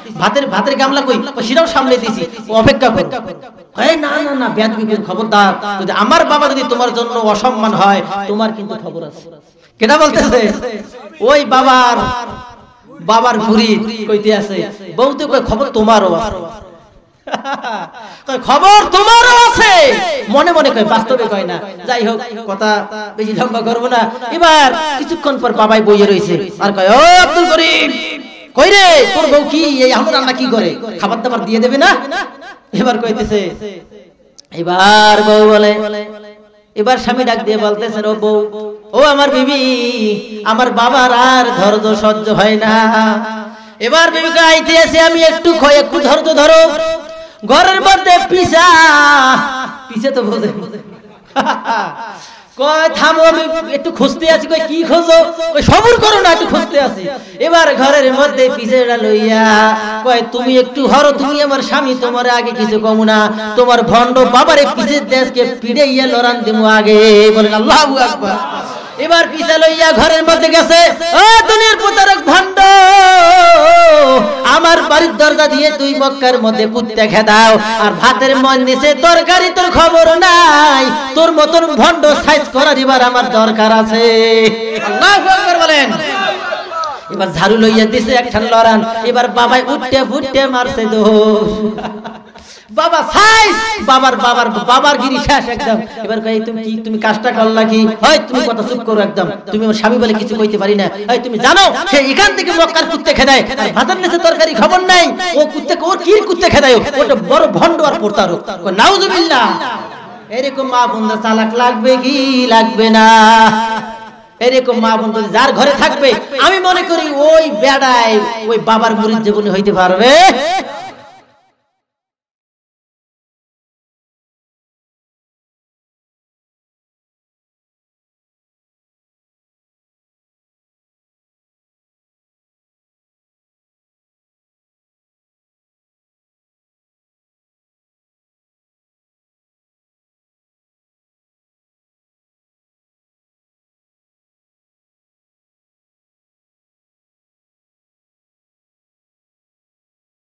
ভাতের গামলা কই? সেটাও সামনে দিছি, অপেক্ষা কর। এই না না না, বেয়াদবি করো, খবরদার, যদি আমার বাবা যদি তোমার জন্য অসম্মান হয় তোমার কিন্তু খবর আছে। কেটা বলতেছে? ওই বাবার মুরিদ কইতে আছে, বউ তো কয় খবর তোমারও আছে। খবর তোমারও আছে, মনে মনে কয়, বাস্তবে কয় না। যাই হোক, কথা বেশি লম্বা করবো না। এবার কিছুক্ষণ পর বাবাই বইয়ে রয়েছে, আর কয়, ও আব্দুল করিম, কই রে তোর বউ কি এই আমার রান্না কি করে, খাবার দাবার দিয়ে দেবে না? এবার কইতেছে, এবার বউ বলে, এবার স্বামী ডাক দিয়ে বলতেছে, ও বউ, ও আমার বিবি, আমার বাবার আর ধৈর্য সহ্য হয় না। এবার বিবিকে আইতে আছে, আমি একটু ধৈর্য ধরো। ঘরের মধ্যে পিছে তো বোঝে, কয় থামো, আমি একটু খুঁজতে আছি। কয় কি খোঁজো? কয় সবুর করো না, একটু খুঁজতে আছি। এবার ঘরের মধ্যে পিছেটা লইয়া কয়, তুমি একটু হরো, তুমি আমার স্বামী, তোমার আগে কিছু কম না, তোমার ভণ্ড বাবারে পিছের দেশকে পিড়ে ইয়া লড়ান দেবো আগে। বলেন আল্লাহু আকবার। এবার পিছে লইয়া ঘরের মধ্যে গেছে, ও দুনিয়ার প্রতারক ভণ্ড, আমার বাড়ির দরজা দিয়ে তুই মক্কার মধ্যে কুত্তে খেদাও, আর ভাতের মন নিচে তরকারি তোর খবর নাই, তোর মতন ভণ্ড সাইজ করার এবার আমার দরকার আছে। আল্লাহু আকবার বলেন। এবার ঝাড়ু লইয়া দিছে একখান লড়ান, এবার বাবাই উঠতে মারছে দোষ। বাবা সাইজ, বাবার গিরি শেষ একদম। এবার কই, তুমি কাজটা করলা কি? হয় তুমি কথা চুপ করো একদম, তুমি আমার স্বামী বলে কিছু কইতে পারি না। হয় তুমি জানো সে এখান থেকে মক্কার কুত্তে খেদায়, আর ভাতের নিচে তরকারি খবর নাই, ও কুত্তে ওর কি কুত্তে খেদায়, ওটা বড় ভণ্ড আর প্রতারক। নাউজুবিল্লাহ। এরকম মা বোনরা চালাক লাগবে কি লাগবে না? এরকম মা বোন যার ঘরে থাকবে, আমি মনে করি ওই বেড়ায় ওই বাবার মুরিদ জীবনে হইতে পারবে।